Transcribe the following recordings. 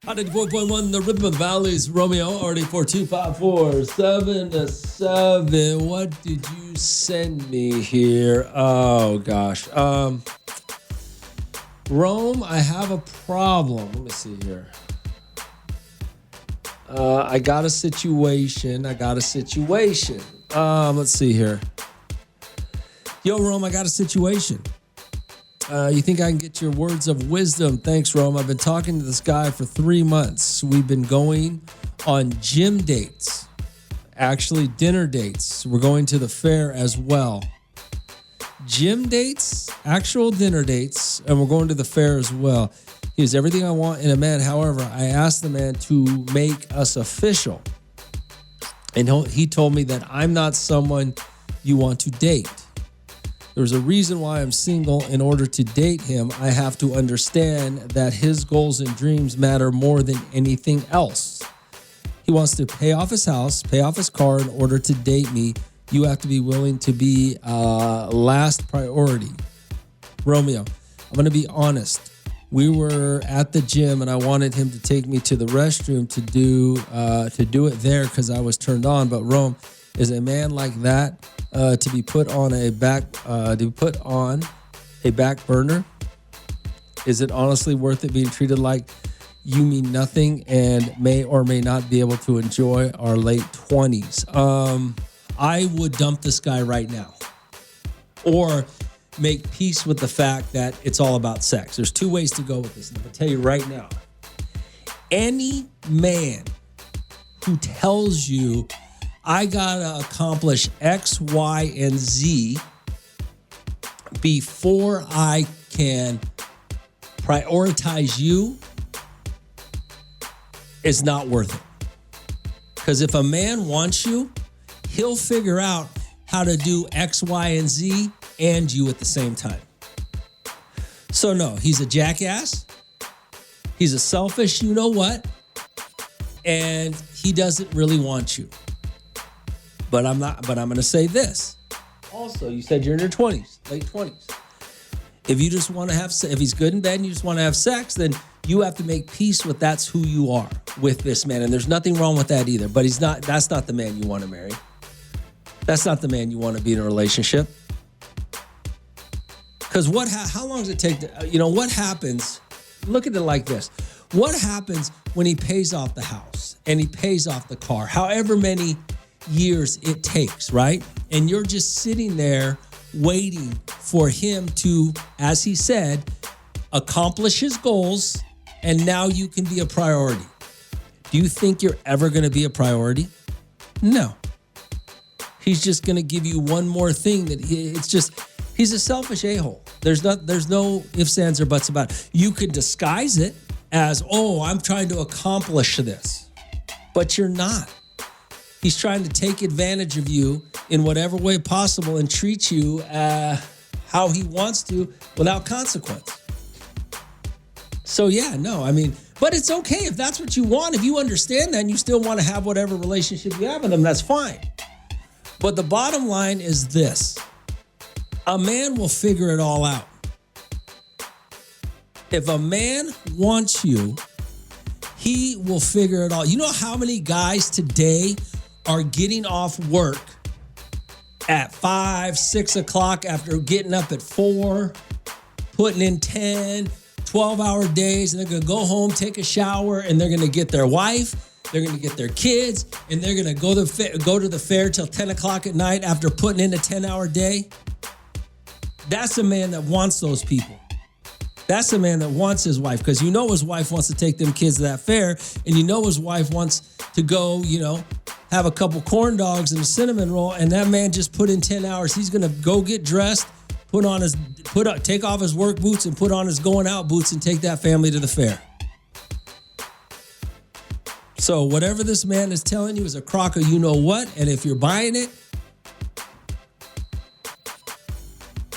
104.1, the Rhythm of the Valleys, Romeo, already 4254 7 What did you send me here? Oh, gosh. Rome, I have a problem. Let me see here. I got a situation. Let's see here. Yo, Rome, I got a situation. You think I can get your words of wisdom? Thanks, Rome. I've been talking to this guy for 3 months. We've been going on gym dates, actually dinner dates. We're going to the fair as well. Gym dates, actual dinner dates, and we're going to the fair as well. He's everything I want in a man. However, I asked the man to make us official. And he told me that I'm not someone you want to date. There's a reason why I'm single. In order to date him, I have to understand that his goals and dreams matter more than anything else. He wants to pay off his house, pay off his car in order to date me. You have to be willing to be last priority. Romeo, I'm going to be honest. We were at the gym and I wanted him to take me to the restroom to do it there because I was turned on. But Rome, is a man like that to be put on a back burner? Is it honestly worth it being treated like you mean nothing and may or may not be able to enjoy our late 20s? I would dump this guy right now, or make peace with the fact that it's all about sex. There's two ways to go with this. And I'm gonna tell you right now, any man who tells you I gotta accomplish X, Y, and Z before I can prioritize you is not worth it. Because if a man wants you, he'll figure out how to do X, Y, and Z and you at the same time. So no, he's a jackass. He's a selfish, you know what? And he doesn't really want you. But I'm going to say this. Also, you said you're in your 20s, late 20s. If you just want to have, if he's good in bed and you just want to have sex, then you have to make peace with that's who you are with this man. And there's nothing wrong with that either. But that's not the man you want to marry. That's not the man you want to be in a relationship. Because how long does it take what happens? Look at it like this. What happens when he pays off the house and he pays off the car, however many years it takes, right? And you're just sitting there waiting for him to, as he said, accomplish his goals, and now you can be a priority. Do you think you're ever going to be a priority? No. He's just going to give you one more thing he's a selfish a-hole. There's no ifs, ands, or buts about it. You could disguise it as, I'm trying to accomplish this, but you're not. He's trying to take advantage of you in whatever way possible and treat you how he wants to without consequence. So but it's okay if that's what you want. If you understand that and you still want to have whatever relationship you have with him, that's fine. But the bottom line is this. A man will figure it all out. If a man wants you, he will figure it all. You know how many guys today are getting off work at 5, 6 o'clock after getting up at 4, putting in 10, 12-hour days, and they're going to go home, take a shower, and they're going to get their wife, they're going to get their kids, and they're going to go to the fair till 10 o'clock at night after putting in a 10-hour day? That's a man that wants those people. That's a man that wants his wife, because his wife wants to take them kids to that fair, and his wife wants to go, have a couple corn dogs and a cinnamon roll, and that man just put in 10 hours. He's going to go get dressed, take off his work boots and put on his going out boots and take that family to the fair. So whatever this man is telling you is a crock of you know what, and if you're buying it,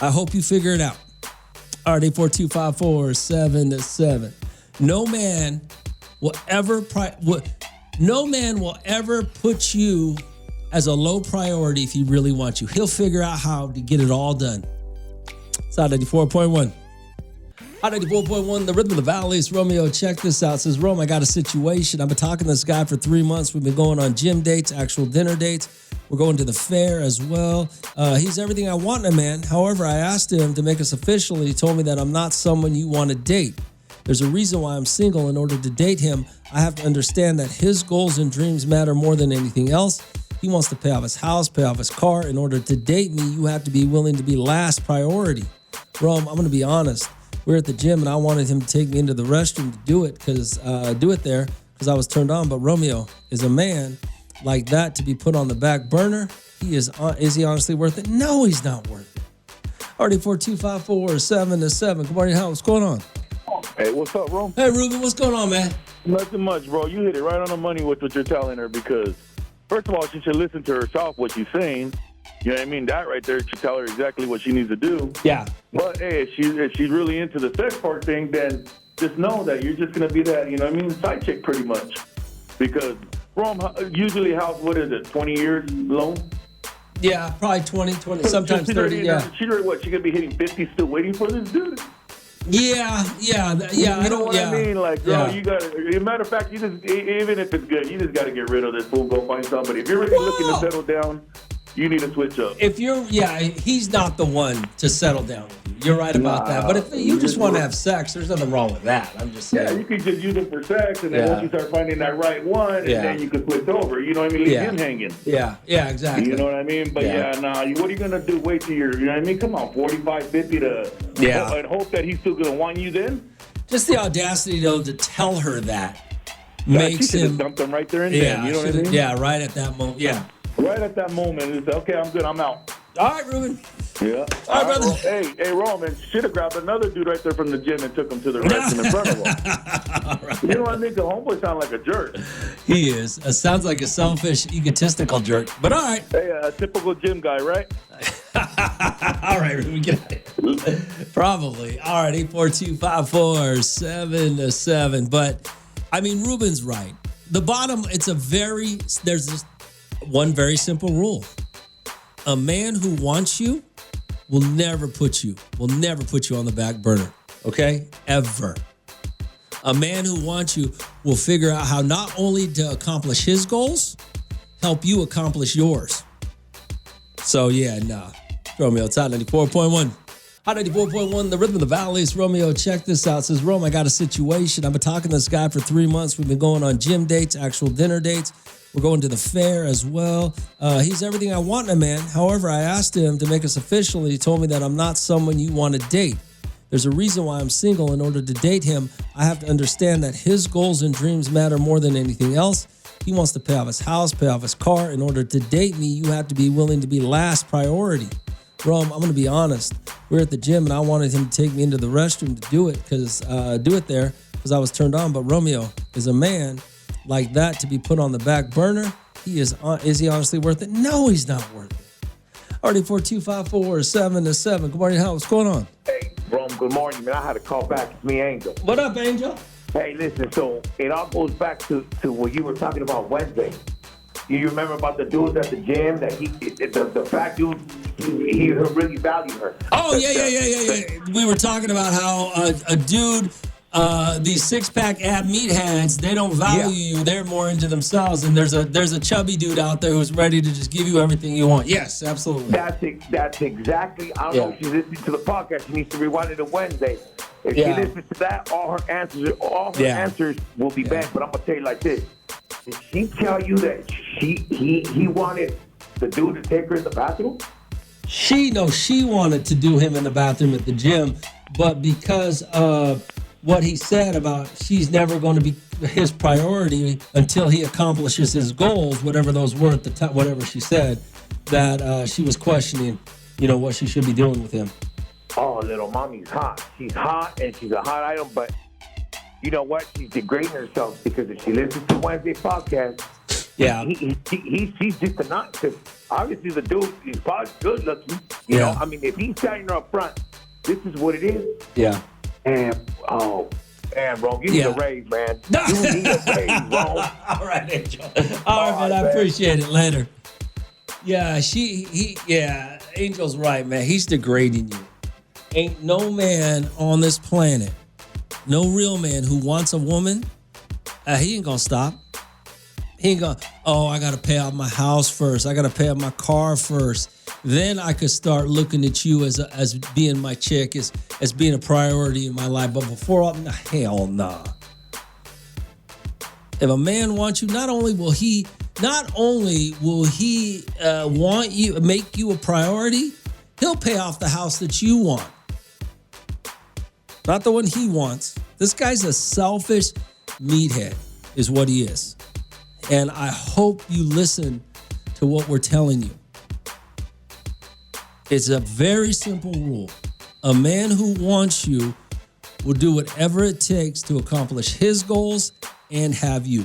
I hope you figure it out. All right, 84254-7. No man will ever put you as a low priority if he really wants you. He'll figure out how to get it all done. It's out 84.1. Hot 94.1, the rhythm of the valleys. Romeo, check this out. Says, Rome, I got a situation. I've been talking to this guy for 3 months. We've been going on gym dates, actual dinner dates. We're going to the fair as well. He's everything I want in a man. However, I asked him to make us official. He told me that I'm not someone you want to date. There's a reason why I'm single. In order to date him, I have to understand that his goals and dreams matter more than anything else. He wants to pay off his house, pay off his car. In order to date me, you have to be willing to be last priority. Rome, I'm going to be honest. We were at the gym, and I wanted him to take me into the restroom to do it because I was turned on. But Romeo is a man like that to be put on the back burner. Is he honestly worth it? No, he's not worth it. Already 42547-7. Good morning, Hal. What's going on? Hey, what's up, Rome? Hey, Ruben. What's going on, man? Nothing much, bro. You hit it right on the money with what you're telling her because, first of all, she should listen to herself, what she's saying. You know what I mean? That right there should tell her exactly what she needs to do. Yeah. But, hey, if she's really into the sex part thing, then just know that you're just going to be that, you know what I mean, side chick pretty much. Because, Rome, usually house, what is it, 20 years loan? Yeah, probably 20, sometimes 30, yeah. She's what, she could be hitting 50 still waiting for this dude? Yeah. You know what I mean? Like, girl, yeah. you got to, as a matter of fact, you just, even if it's good, you just got to get rid of this fool, go find somebody. If you're really looking to settle down, you need to switch up. He's not the one to settle down with you. You're right about that. But if you just want to have sex, there's nothing wrong with that. I'm just saying. Yeah, you can just use it for sex, and then once you start finding that right one, and then you can switch over. You know what I mean? Leave him hanging. Yeah, exactly. You know what I mean? But what are you going to do? Wait till you're, you know what I mean? Come on, 45, 50 to and hope that he's still going to want you then? Just the audacity, though, to tell her that makes him. Just dumped him right there and then. You know what I mean? Yeah, right at that moment. Yeah. Right at that moment, it's okay, I'm good, I'm out. All right, Ruben. Yeah. All right, brother. Hey, Roman, should have grabbed another dude right there from the gym and took him to the restroom in front of him. All right. You know what I mean? The homeboy sound like a jerk. He is. Sounds like a selfish, egotistical jerk. But all right. Hey, a typical gym guy, right? All right, Ruben, get out of here. Probably. All right, 842-547-7. But, I mean, Ruben's right. The bottom, there's this one very simple rule. A man who wants you will never put you on the back burner, okay? Ever. A man who wants you will figure out how not only to accomplish his goals, help you accomplish yours. So, Romeo, it's Hot 94.1. Hot 94.1, the rhythm of the valleys. Romeo, check this out. Says, Rome, I got a situation. I've been talking to this guy for 3 months. We've been going on gym dates, actual dinner dates. We're going to the fair as well. He's everything I want in a man. However, I asked him to make us official. He told me that I'm not someone you want to date. There's a reason why I'm single. In order to date him, I have to understand that his goals and dreams matter more than anything else. He wants to pay off his house, pay off his car. In order to date me, you have to be willing to be last priority. Rome, I'm going to be honest. We were at the gym, and I wanted him to take me into the restroom to do it because I was turned on. But Romeo is a man like that to be put on the back burner. Is he honestly worth it? No, he's not worth it. Already 42547-7. Good morning, Hal. What's going on? Hey, Rome, good morning, man. I had to call back. It's me, Angel. What up, Angel? Hey, listen, so it all goes back to what you were talking about Wednesday. You remember about the dudes at the gym that the fat dude, he really valued her. Oh, yeah. We were talking about how a dude, these six-pack ab meatheads, they don't value you. They're more into themselves. And there's a chubby dude out there who's ready to just give you everything you want. Yes, absolutely. That's exactly. I don't know if she's listening to the podcast. She needs to rewind it to Wednesday. If she listens to that, all her answers will be back. But I'm gonna tell you like this: did she tell you that he wanted the dude to take her in the bathroom? She wanted to do him in the bathroom at the gym, but because of what he said about she's never going to be his priority until he accomplishes his goals, whatever those were at the time, whatever she said, that she was questioning, what she should be doing with him. Oh, little mommy's hot. She's hot, and she's a hot item, but you know what? She's degrading herself because if she listens to Wednesday's podcast, she's just a nut. Because obviously the dude is probably good looking. You know, I mean, if he's telling her up front, this is what it is. Yeah. And, bro, you need a raise, man. You need a raise, bro. All right, Angel. All right, man. I appreciate it. Later. Yeah, Angel's right, man. He's degrading you. Ain't no man on this planet, no real man who wants a woman, he ain't gonna stop. He ain't gonna, oh, I gotta pay off my house first. I gotta pay off my car first. Then I could start looking at you as being my chick, as being a priority in my life. But before all, hell nah. If a man wants you, not only will he want you, make you a priority, he'll pay off the house that you want. Not the one he wants. This guy's a selfish meathead, is what he is. And I hope you listen to what we're telling you. It's a very simple rule. A man who wants you will do whatever it takes to accomplish his goals and have you.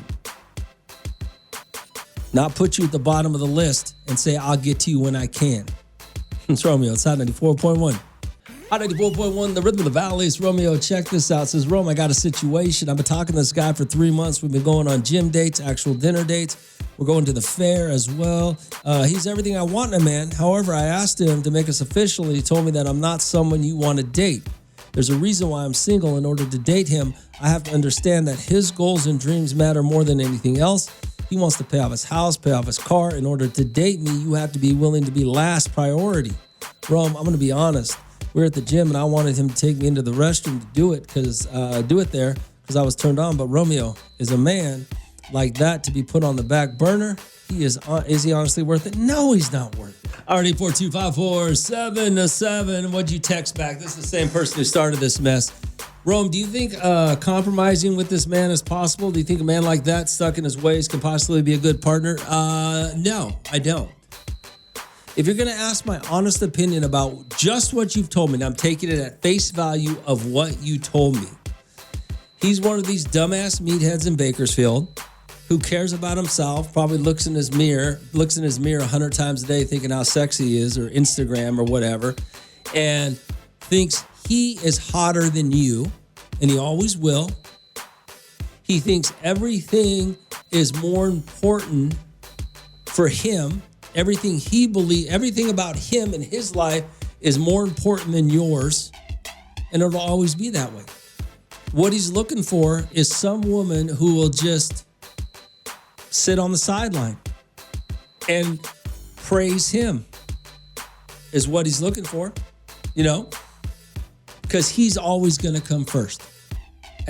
Not put you at the bottom of the list and say, I'll get to you when I can. It's Romeo. It's Hot 94.1. Hot 94.1, the rhythm of the valley. It's Romeo. Check this out. It says, Rome, I got a situation. I've been talking to this guy for 3 months. We've been going on gym dates, actual dinner dates. We're going to the fair as well. He's everything I want in a man. However, I asked him to make us official, and he told me that I'm not someone you want to date. There's a reason why I'm single. In order to date him, I have to understand that his goals and dreams matter more than anything else. He wants to pay off his house, pay off his car. In order to date me, you have to be willing to be last priority. Rome, I'm going to be honest. We were at the gym, and I wanted him to take me into the restroom to do it because I was turned on. But Romeo is a man like that to be put on the back burner. Is he honestly worth it? No, he's not worth it. Already 42547-7. What'd you text back? This is the same person who started this mess. Rome, do you think compromising with this man is possible? Do you think a man like that stuck in his ways can possibly be a good partner? No, I don't. If you're going to ask my honest opinion about just what you've told me, and I'm taking it at face value of what you told me, he's one of these dumbass meatheads in Bakersfield who cares about himself, probably looks in his mirror 100 times a day thinking how sexy he is, or Instagram or whatever, and thinks he is hotter than you, and he always will. He thinks everything is more important for him. Everything he believes, everything about him and his life is more important than yours, and it'll always be that way. What he's looking for is some woman who will just sit on the sideline and praise him, is what he's looking for, because he's always going to come first.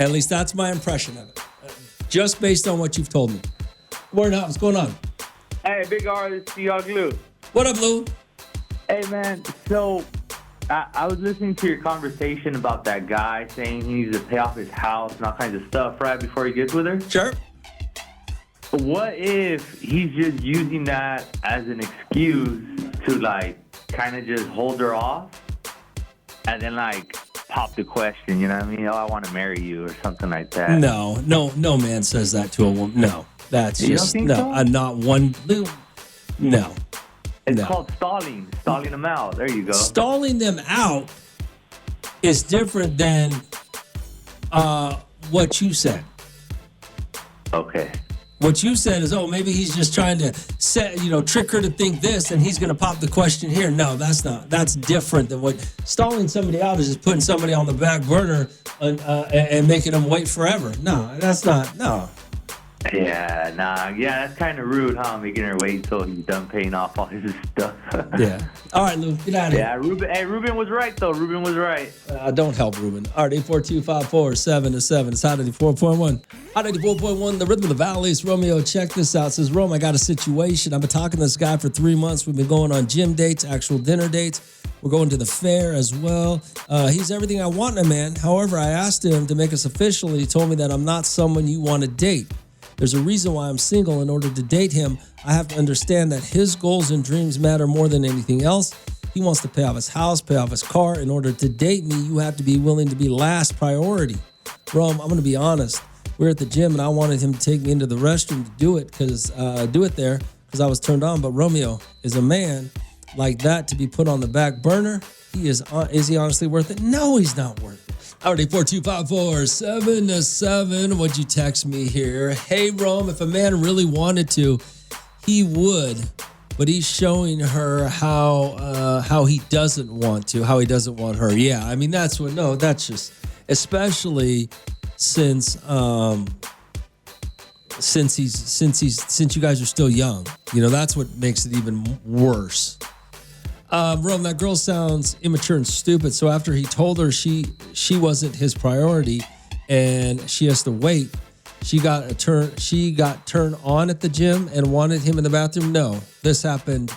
At least that's my impression of it, just based on what you've told me. Word up, what's going on? Hey, Big R, this is Y'all Glue. What up, Lou? Hey, man. So, I was listening to your conversation about that guy saying he needs to pay off his house and all kinds of stuff right before he gets with her. Sure. What if he's just using that as an excuse to, kind of just hold her off and then, pop the question, you know what I mean? Oh, I want to marry you or something like that. No man says that to a woman. No. That's you just, don't think no, so? I'm not one. No. It's called stalling them out. There you go. Stalling them out is different than what you said. Okay. What you said is, maybe he's just trying to trick her to think this, and he's going to pop the question here. No, that's not. That's different than what stalling somebody out is. Just putting somebody on the back burner and making them wait forever. No, that's not. No. Yeah, that's kind of rude, huh? Making her wait until he's done paying off all his stuff. Yeah. All right, Lou, get out of here. Yeah, Ruben was right, though. Ruben was right. Don't help Ruben. All right, 842-547-7. It's Hot 94.1. Hot 94.1, the rhythm of the valley. It's Romeo. Check this out. It says, Rome, I got a situation. I've been talking to this guy for 3 months. We've been going on gym dates, actual dinner dates. We're going to the fair as well. He's everything I want in a man. However, I asked him to make us official, and he told me that I'm not someone you want to date. There's a reason why I'm single. In order to date him, I have to understand that his goals and dreams matter more than anything else. He wants to pay off his house, pay off his car. In order to date me, you have to be willing to be last priority. Rome, I'm going to be honest. We were at the gym, and I wanted him to take me into the restroom to do it because I was turned on. But Romeo is a man like that to be put on the back burner. Is he honestly worth it? No, he's not worth it. Already 42547-7. What'd you text me here? Hey, Rome, if a man really wanted to, he would but he's showing her how he doesn't want to, how he doesn't want her. Yeah, I mean that's just especially since you guys are still young. That's what makes it even worse. Rome, that girl sounds immature and stupid. So after he told her she wasn't his priority and she has to wait, she got turned on at the gym and wanted him in the bathroom. No, this happened.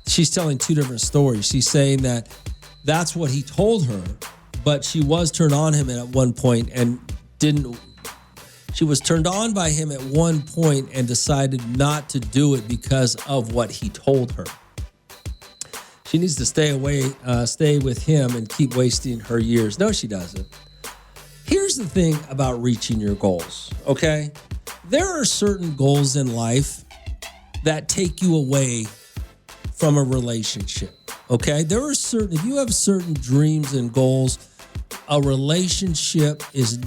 She's telling two different stories. She's saying that that's what he told her, but she was turned on him at one point and didn't. She was turned on by him at one point and decided not to do it because of what he told her. She needs to stay with him and keep wasting her years. No, she doesn't. Here's the thing about reaching your goals, okay? There are certain goals in life that take you away from a relationship, okay? If you have certain dreams and goals, a relationship is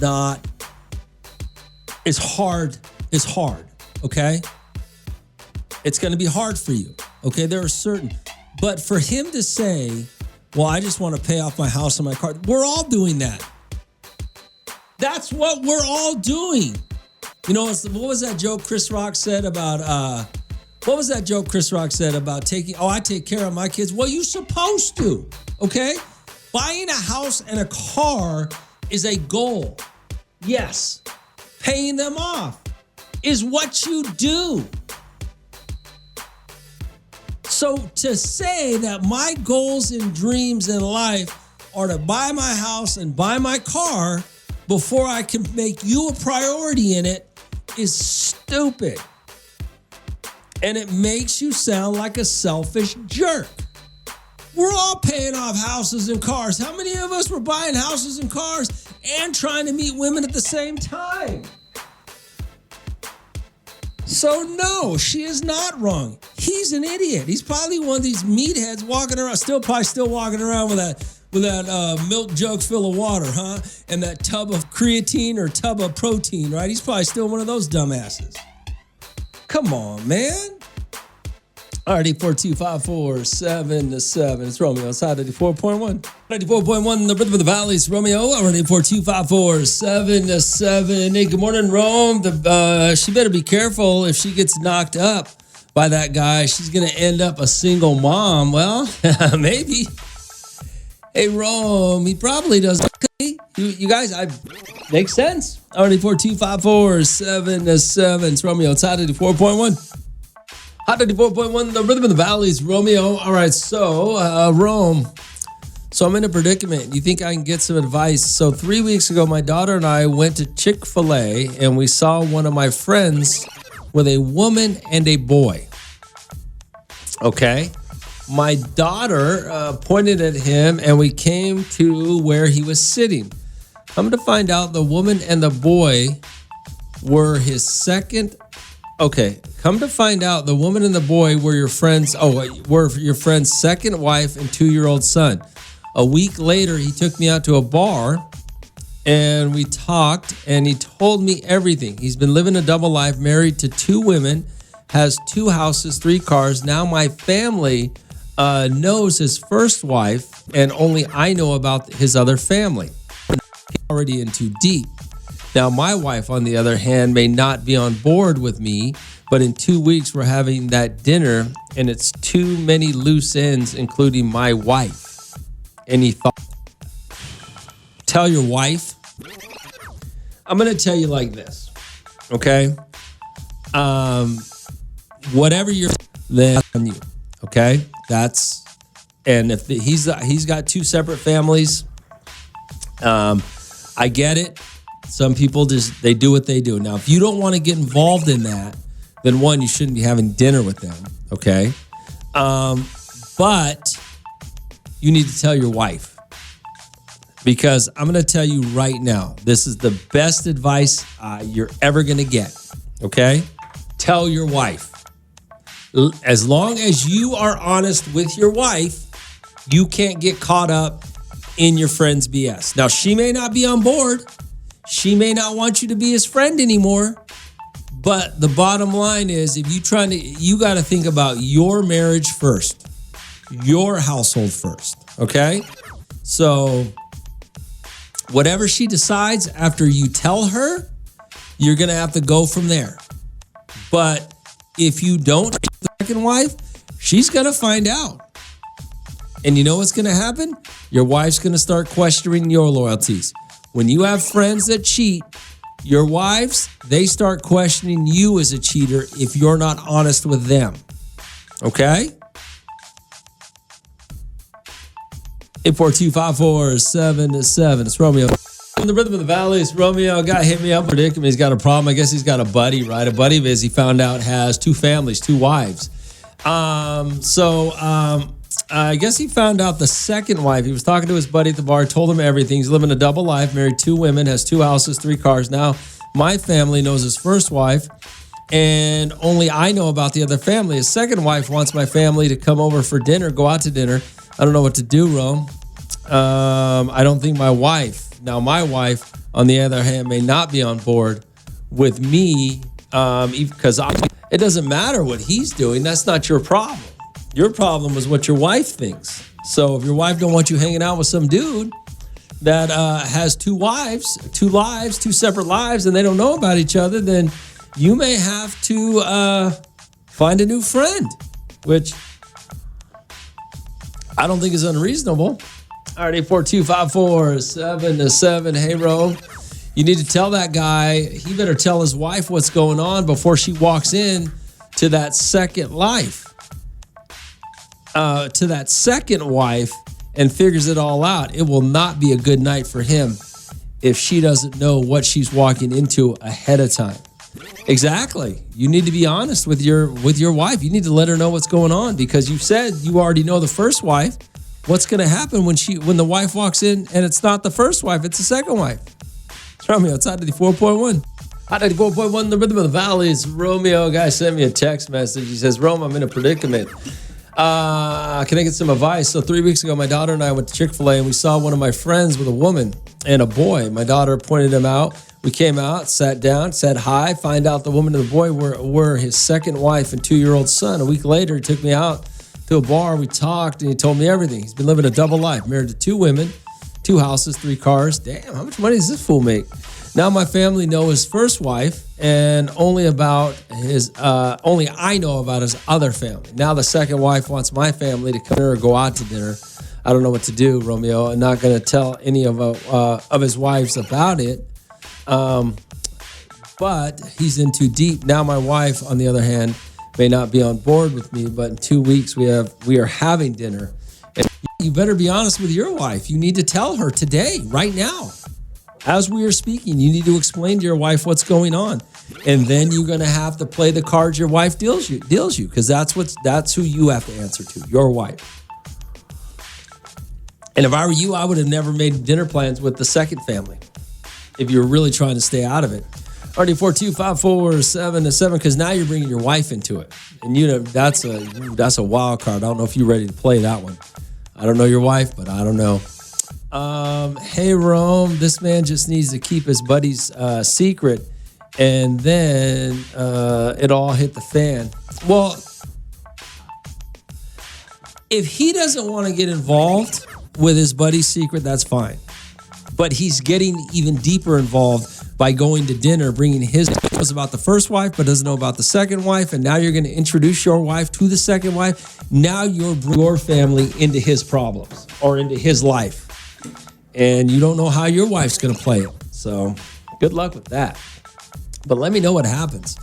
hard, okay? It's going to be hard for you, okay? But for him to say, well, I just want to pay off my house and my car, we're all doing that. That's what we're all doing. What was that joke Chris Rock said about, taking, I take care of my kids? Well, you're supposed to, okay? Buying a house and a car is a goal. Yes. Paying them off is what you do. So to say that my goals and dreams in life are to buy my house and buy my car before I can make you a priority in it is stupid. And it makes you sound like a selfish jerk. We're all paying off houses and cars. How many of us were buying houses and cars and trying to meet women at the same time? So no, she is not wrong. He's an idiot. He's probably one of these meatheads walking around, still walking around with that milk jug full of water, huh? And that tub of creatine or tub of protein, right? He's probably still one of those dumbasses. Come on, man. All right, 842-547-7. It's Romeo outside 94.1. 94.1, the rhythm of the valleys. Romeo, all right, 842-547-7. Hey, good morning, Rome. She better be careful if she gets knocked up by that guy. She's going to end up a single mom. Well, maybe. Hey, Rome, he probably does. You guys, makes sense. All right, 842-547-7. It's Romeo outside 94.1. Hot 94.1, the rhythm of the valleys, Romeo. All right, so Rome. So I'm in a predicament. You think I can get some advice? So 3 weeks ago, my daughter and I went to Chick-fil-A and we saw one of my friends with a woman and a boy. Okay. My daughter pointed at him and we came to where he was sitting. I'm going to find out the woman and the boy were his second. Okay, come to find out, the woman and the boy were your friend's second wife and 2-year-old son. A week later, he took me out to a bar and we talked and he told me everything. He's been living a double life, married to 2 women, has 2 houses, 3 cars. Now my family knows his first wife and only I know about his other family. He's already in too deep. Now, my wife, on the other hand, may not be on board with me, but in 2 weeks, we're having that dinner, and it's too many loose ends, including my wife. Any thoughts? Tell your wife? I'm going to tell you like this, okay? Whatever you're then on you, okay? And if he's got 2 separate families, I get it. Some people they do what they do. Now, if you don't want to get involved in that, then one, you shouldn't be having dinner with them, okay? But you need to tell your wife. Because I'm going to tell you right now, this is the best advice you're ever going to get, okay? Tell your wife. As long as you are honest with your wife, you can't get caught up in your friend's BS. Now, she may not be on board. She may not want you to be his friend anymore, But the bottom line is, if you got to think about your marriage first, your household first, okay? So whatever she decides after you tell her, you're going to have to go from there. But if you don't take the second wife, she's going to find out. And you know what's going to happen? Your wife's going to start questioning your loyalties. When you have friends that cheat, your wives, they start questioning you as a cheater if you're not honest with them. Okay? 842-547-7. It's Romeo. In the rhythm of the valleys, Romeo got hit me up, predicament. He's got a problem. I guess he's got a buddy, right? A buddy of his, he found out, has two families, two wives. I guess he found out the second wife. He was talking to his buddy at the bar, told him everything. He's living a double life, married two women, has two houses, three cars. Now, my family knows his first wife, and only I know about the other family. His second wife wants my family to come over for dinner, go out to dinner. I don't know what to do, Rome. I don't think my wife, now my wife, on the other hand, may not be on board with me because it doesn't matter what he's doing. That's not your problem. Your problem is what your wife thinks. So if your wife don't want you hanging out with some dude that has two wives, two lives, two separate lives, and they don't know about each other, then you may have to find a new friend, which I don't think is unreasonable. All right, 842-547-7. Hey, Ro, you need to tell that guy, he better tell his wife what's going on before she walks in to that second life. To that second wife and figures it all out. It will not be a good night for him if she doesn't know what she's walking into ahead of time. Exactly. You need to be honest with your wife. You need to let her know what's going on, because you said you already know the first wife. What's going to happen when the wife walks in and it's not the first wife, it's the second wife? It's Romeo. It's Hot 94.1. Hot 94.1, the rhythm of the valleys. Romeo, a guy sent me a text message. He says, Rome, I'm in a predicament. Can I get some advice? So 3 weeks ago, my daughter and I went to Chick-fil-A and we saw one of my friends with a woman and a boy. My daughter pointed him out. We came out, sat down, said hi, find out the woman and the boy were his second wife and 2-year-old son. A week later, he took me out to a bar. We talked and he told me everything. He's been living a double life, married to two women, two houses, three cars. Damn, how much money does this fool make? Now my family know his first wife, and only I know about his other family. Now the second wife wants my family to come here or go out to dinner. I don't know what to do, Romeo. I'm not going to tell any of his wives about it, but he's in too deep. Now my wife, on the other hand, may not be on board with me, but in 2 weeks we are having dinner. And you better be honest with your wife. You need to tell her today, right now. As we are speaking, you need to explain to your wife what's going on. And then you're going to have to play the cards your wife deals you, because that's who you have to answer to, your wife. And if I were you, I would have never made dinner plans with the second family if you're really trying to stay out of it. Already 42547-7, because now you're bringing your wife into it. And you know that's a wild card. I don't know if you're ready to play that one. I don't know your wife, but I don't know. Hey, Rome, this man just needs to keep his buddy's secret, and then it all hit the fan. Well, if he doesn't want to get involved with his buddy's secret, that's fine. But he's getting even deeper involved by going to dinner, bringing his knows about the first wife, but doesn't know about the second wife. And now you're going to introduce your wife to the second wife. Now you're bringing your family into his problems or into his life. And you don't know how your wife's going to play it. So good luck with that. But let me know what happens.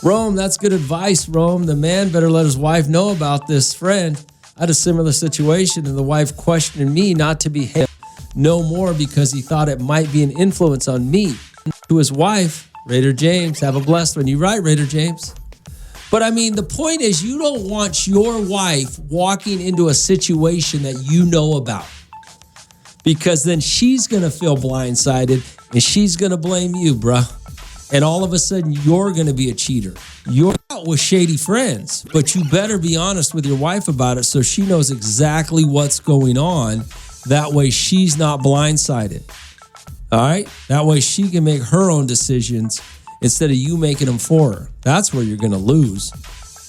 Rome, that's good advice, Rome. The man better let his wife know about this friend. I had a similar situation, and the wife questioned me not to be him no more because he thought it might be an influence on me. To his wife, Raider James, have a blessed one. You right, Raider James. But I mean, the point is, you don't want your wife walking into a situation that you know about, because then she's going to feel blindsided and she's going to blame you, bruh. And all of a sudden, you're going to be a cheater. You're out with shady friends, but you better be honest with your wife about it so she knows exactly what's going on. That way, she's not blindsided. All right? That way, she can make her own decisions instead of you making them for her. That's where you're going to lose.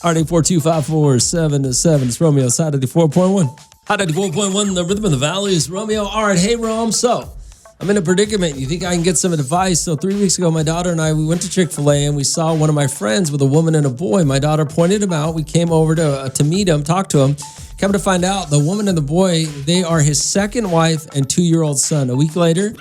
All right, 842-547-7. It's Romeo, side of the 4.1. Hot 94.1, the rhythm of the valley is Romeo. All right, hey, Rome. So I'm in a predicament. You think I can get some advice? So 3 weeks ago, my daughter and I, we went to Chick-fil-A and we saw one of my friends with a woman and a boy. My daughter pointed him out. We came over to meet him, talk to him. Come to find out, the woman and the boy, they are his second wife and 2-year-old son. A week later,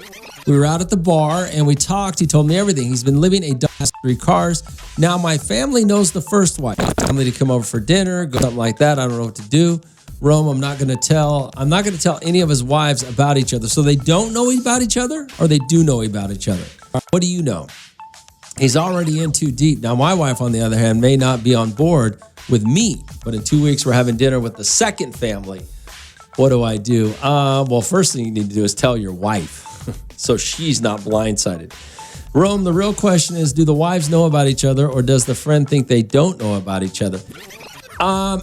we were out at the bar and we talked. He told me everything. He's been living a 3 cars. Now my family knows the first wife. Family to come over for dinner, go something like that. I don't know what to do. Rome, I'm not going to tell any of his wives about each other. So they don't know about each other, or they do know about each other. What do you know? He's already in too deep. Now my wife, on the other hand, may not be on board with me, but in 2 weeks we're having dinner with the second family. What do I do? Well, first thing you need to do is tell your wife so she's not blindsided. Rome, the real question is, do the wives know about each other, or does the friend think they don't know about each other?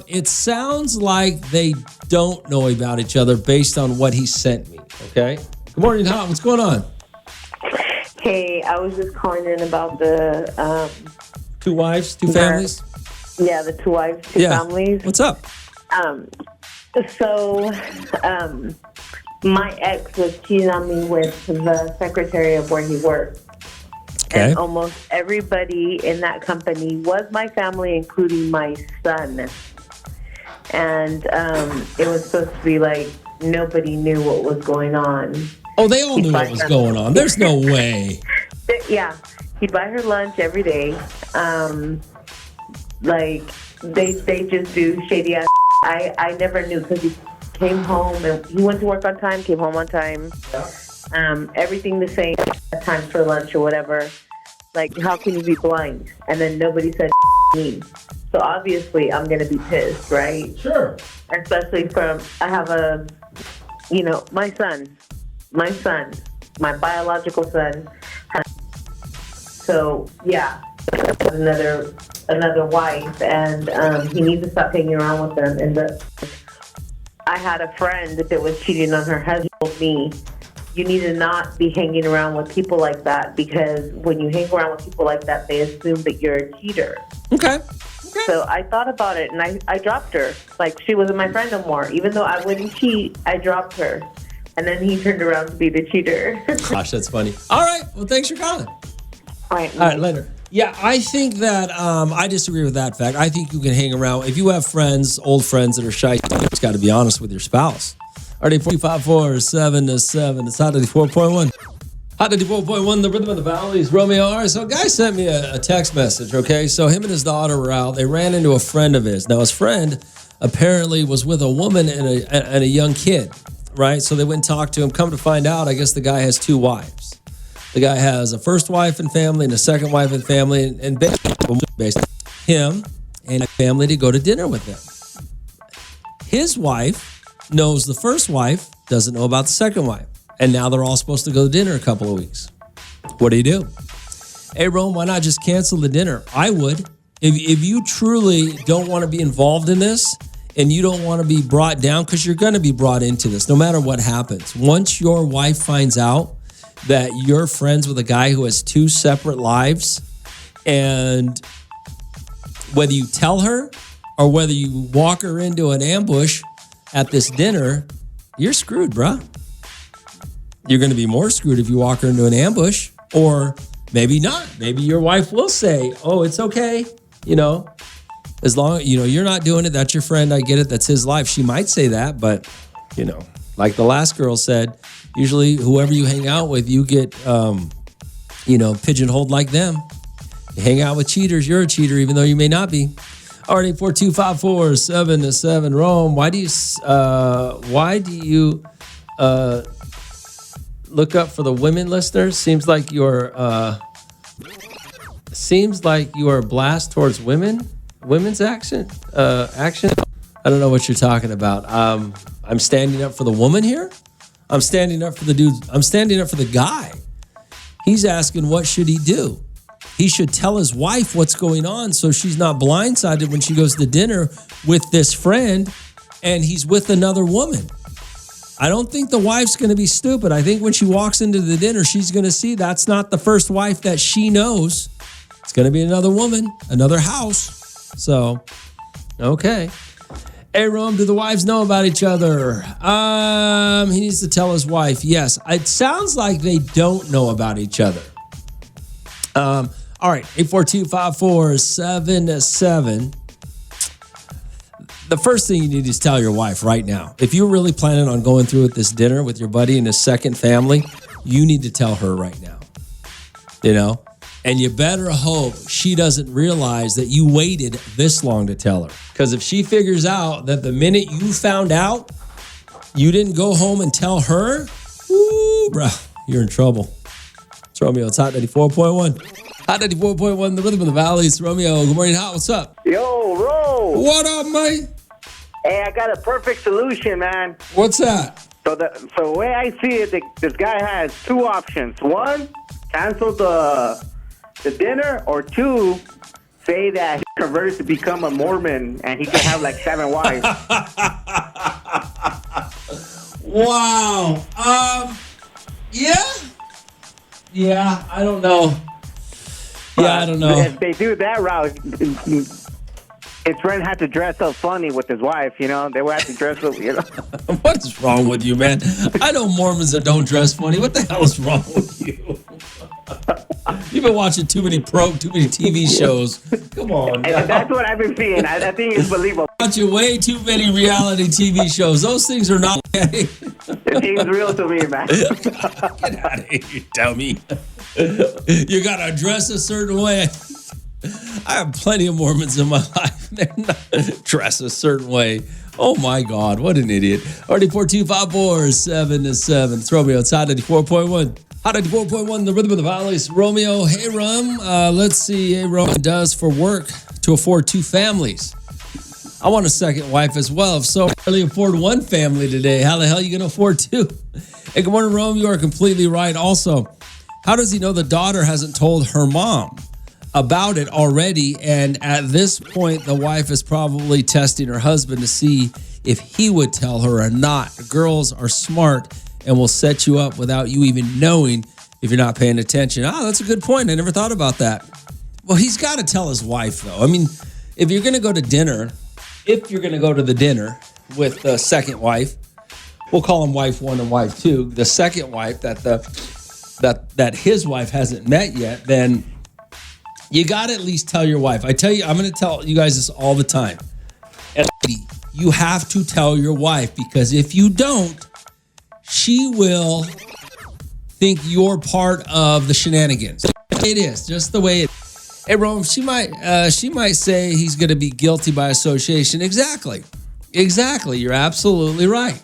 It sounds like they don't know about each other based on what he sent me, okay? Good morning, Hot. What's going on? Hey, I was just calling in about the... 2 wives, 2 families? Yeah, the 2 wives, 2 families. What's up? My ex was cheating on me with the secretary of where he worked. Okay. And almost everybody in that company was my family, including my son. And it was supposed to be like nobody knew what was going on. Oh, they all knew what was going on. There's no way. Yeah. He'd buy her lunch every day. Like, they just do shady ass. I never knew because he came home and he went to work on time, came home on time. Yeah. Everything the same, time for lunch or whatever. Like, how can you be blind? And then nobody said me. So obviously I'm going to be pissed, right? Sure. Especially I have my son, my biological son. So yeah, another wife, and he needs to stop hanging around with them. And I had a friend that was cheating on her husband. Told me, you need to not be hanging around with people like that, because when you hang around with people like that, they assume that you're a cheater. Okay. So I thought about it, and I dropped her. Like, she wasn't my friend no more. Even though I wouldn't cheat, I dropped her. And then he turned around to be the cheater. Gosh, that's funny. All right. Well, thanks for calling. All right, later. Yeah, I think that I disagree with that fact. I think you can hang around. If you have friends, old friends that are shy, you just got to be honest with your spouse. All right, 454-7-7. It's Hot 94.1. Hot 94.1, the rhythm of the valley is Romeo. All right, so a guy sent me a text message, okay? So him and his daughter were out. They ran into a friend of his. Now, his friend apparently was with a woman and a young kid, right? So they went and talked to him. Come to find out, I guess the guy has 2 wives. The guy has a first wife and family and a second wife and family, and basically him and a family to go to dinner with him. His wife knows the first wife, doesn't know about the second wife. And now they're all supposed to go to dinner a couple of weeks. What do you do? Hey, Rome, why not just cancel the dinner? I would. If you truly don't want to be involved in this and you don't want to be brought down, because you're going to be brought into this no matter what happens. Once your wife finds out that you're friends with a guy who has 2 separate lives, and whether you tell her or whether you walk her into an ambush at this dinner, you're screwed, bruh. You're going to be more screwed if you walk her into an ambush, or maybe not. Maybe your wife will say, oh, it's okay. As long as, you're not doing it. That's your friend. I get it. That's his life. She might say that, but, like the last girl said, usually whoever you hang out with, you get, pigeonholed like them. You hang out with cheaters, you're a cheater, even though you may not be. All right, 842-547-7. Rome, why do you look up for the women listeners? Seems like you are a blast towards women's action. I don't know what you're talking about. I'm standing up for the woman here. I'm standing up for the dude. I'm standing up for the guy. He's asking, what should he do? He should tell his wife what's going on so she's not blindsided when she goes to dinner with this friend and he's with another woman. I don't think the wife's going to be stupid. I think when she walks into the dinner, she's going to see that's not the first wife that she knows. It's going to be another woman, another house. So, okay. Hey, Rome, do the wives know about each other? He needs to tell his wife. Yes. It sounds like they don't know about each other. All right. 842-547-7. The first thing you need is tell your wife right now. If you're really planning on going through with this dinner with your buddy and his second family, you need to tell her right now. You know? And you better hope she doesn't realize that you waited this long to tell her. Because if she figures out that the minute you found out, you didn't go home and tell her, woo, bro, you're in trouble. It's Romeo. It's Hot 94.1. Hot 94.1, the rhythm of the valley. It's Romeo. Good morning, Hot. What's up? Yo, Ro. What up, mate? Hey, I got a perfect solution, man. What's that? So the way I see it, this guy has two options. One, cancel the dinner, or two, say that he converts to become a Mormon and he can have like 7 wives. Wow. Yeah, I don't know. I don't know. If they do that route, his friend had to dress up funny with his wife, you know? They would have to dress up, you know? What is wrong with you, man? I know Mormons that don't dress funny. What the hell is wrong with you? You've been watching too many TV shows. Come on. And that's what I've been seeing. I think it's believable. Watching way too many reality TV shows. Those things are not okay. It seems real to me, man. Get out of here, you dummy. You got to dress a certain way. I have plenty of Mormons in my life. They're not dressed a certain way. Oh, my God. What an idiot. Already 42547-7. It's Romeo. It's Hot 94.1. Hot 94.1, the rhythm of the valley. It's Romeo. Hey, Rum. Let's see. Hey, Rum does for work to afford 2 families. I want a second wife as well. If so, I only afford 1 family today. How the hell are you going to afford 2? Hey, good morning, Rome. You are completely right. Also, how does he know the daughter hasn't told her mom about it already? And at this point, the wife is probably testing her husband to see if he would tell her or not. Girls are smart and will set you up without you even knowing if you're not paying attention. That's a good point. I never thought about that. Well, he's got to tell his wife, though. I mean, if you're going to go to the dinner with the second wife, we'll call him wife 1 and wife 2, the second wife that his wife hasn't met yet, then you got to at least tell your wife. I tell you, I'm going to tell you guys this all the time. And you have to tell your wife, because if you don't, she will think you're part of the shenanigans. It is just the way it is. Hey, Rome, she might say he's going to be guilty by association. Exactly. You're absolutely right.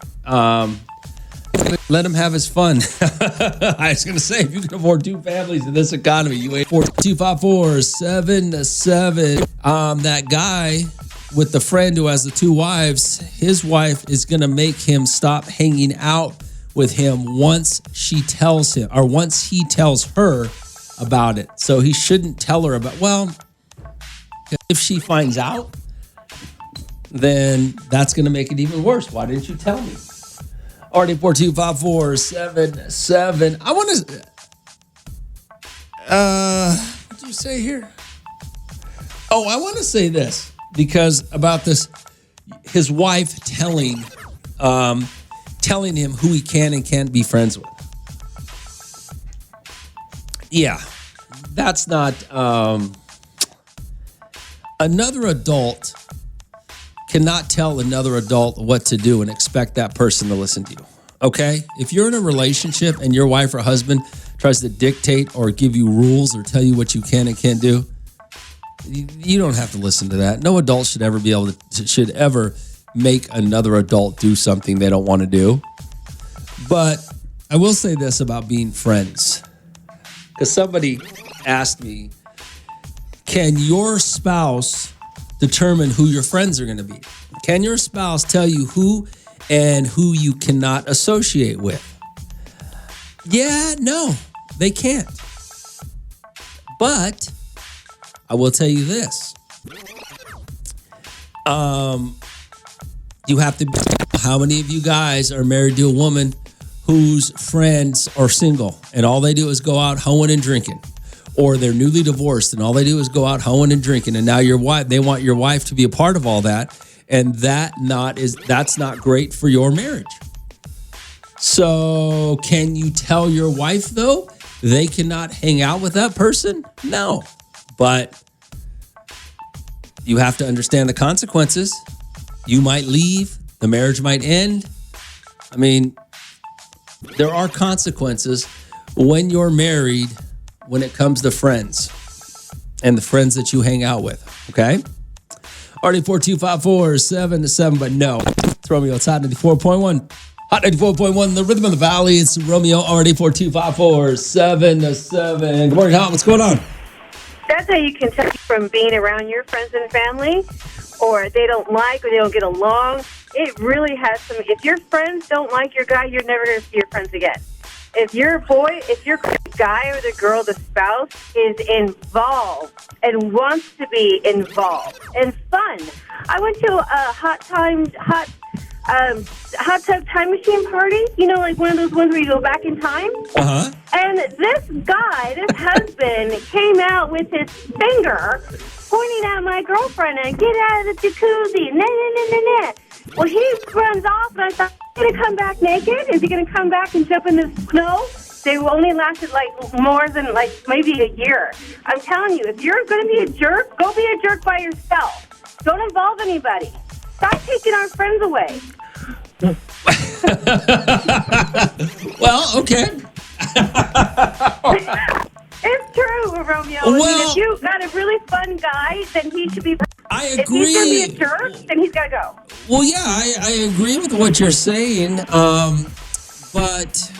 Let him have his fun. I was going to say, if you can afford 2 families in this economy, you ain't 42547-7. That guy with the friend who has the 2 wives, his wife is going to make him stop hanging out with him once he tells her about it. So he shouldn't tell her about, well, if she finds out, then that's going to make it even worse. Why didn't you tell me? Already 42547-7. I want to, what did you say here? Oh, I want to say this, because about this, his wife telling him who he can and can't be friends with. Yeah, that's not, another adult cannot tell another adult what to do and expect that person to listen to you. Okay? If you're in a relationship and your wife or husband tries to dictate or give you rules or tell you what you can and can't do, you don't have to listen to that. No adult should ever should ever make another adult do something they don't want to do. But I will say this about being friends. Because somebody asked me, can your spouse determine who your friends are going to be? Can your spouse tell you who and who you cannot associate with? Yeah, no, they can't. But I will tell you this. You have to be, how many of you guys are married to a woman whose friends are single and all they do is go out hoeing and drinking? or they're newly divorced and all they do is go out hoeing and drinking, and now they want your wife to be a part of all that, and that's not great for your marriage. So can you tell your wife, though, they cannot hang out with that person? No. But you have to understand the consequences. You might leave. The marriage might end. I mean, there are consequences when you're married when it comes to friends and the friends that you hang out with, okay? RD4254-7-7, but no. It's Romeo. It's Hot 94.1. Hot 94.1, the rhythm of the valley. It's Romeo, RD4254-7-7. Good morning, Hot. What's going on? That's how you can tell from being around your friends and family, or they don't like, or they don't get along. It really has some. If your friends don't like your guy, you're never going to see your friends again. If your guy or the girl, the spouse, is involved and wants to be involved and fun. I went to a hot tub time machine party, like one of those ones where you go back in time. Uh-huh. And this husband, came out with his finger pointing at my girlfriend and get out of the jacuzzi. Nah. Well, he runs off, and I thought, is he going to come back naked? Is he going to come back and jump in the snow? They only lasted more than maybe a year. I'm telling you, if you're going to be a jerk, go be a jerk by yourself. Don't involve anybody. Stop taking our friends away. Well, okay. It's true, Romeo. I mean, if you got a really fun guy, then he should be. I agree. If he's going to be a jerk, then he's got to go. Well, yeah, I agree with what you're saying. But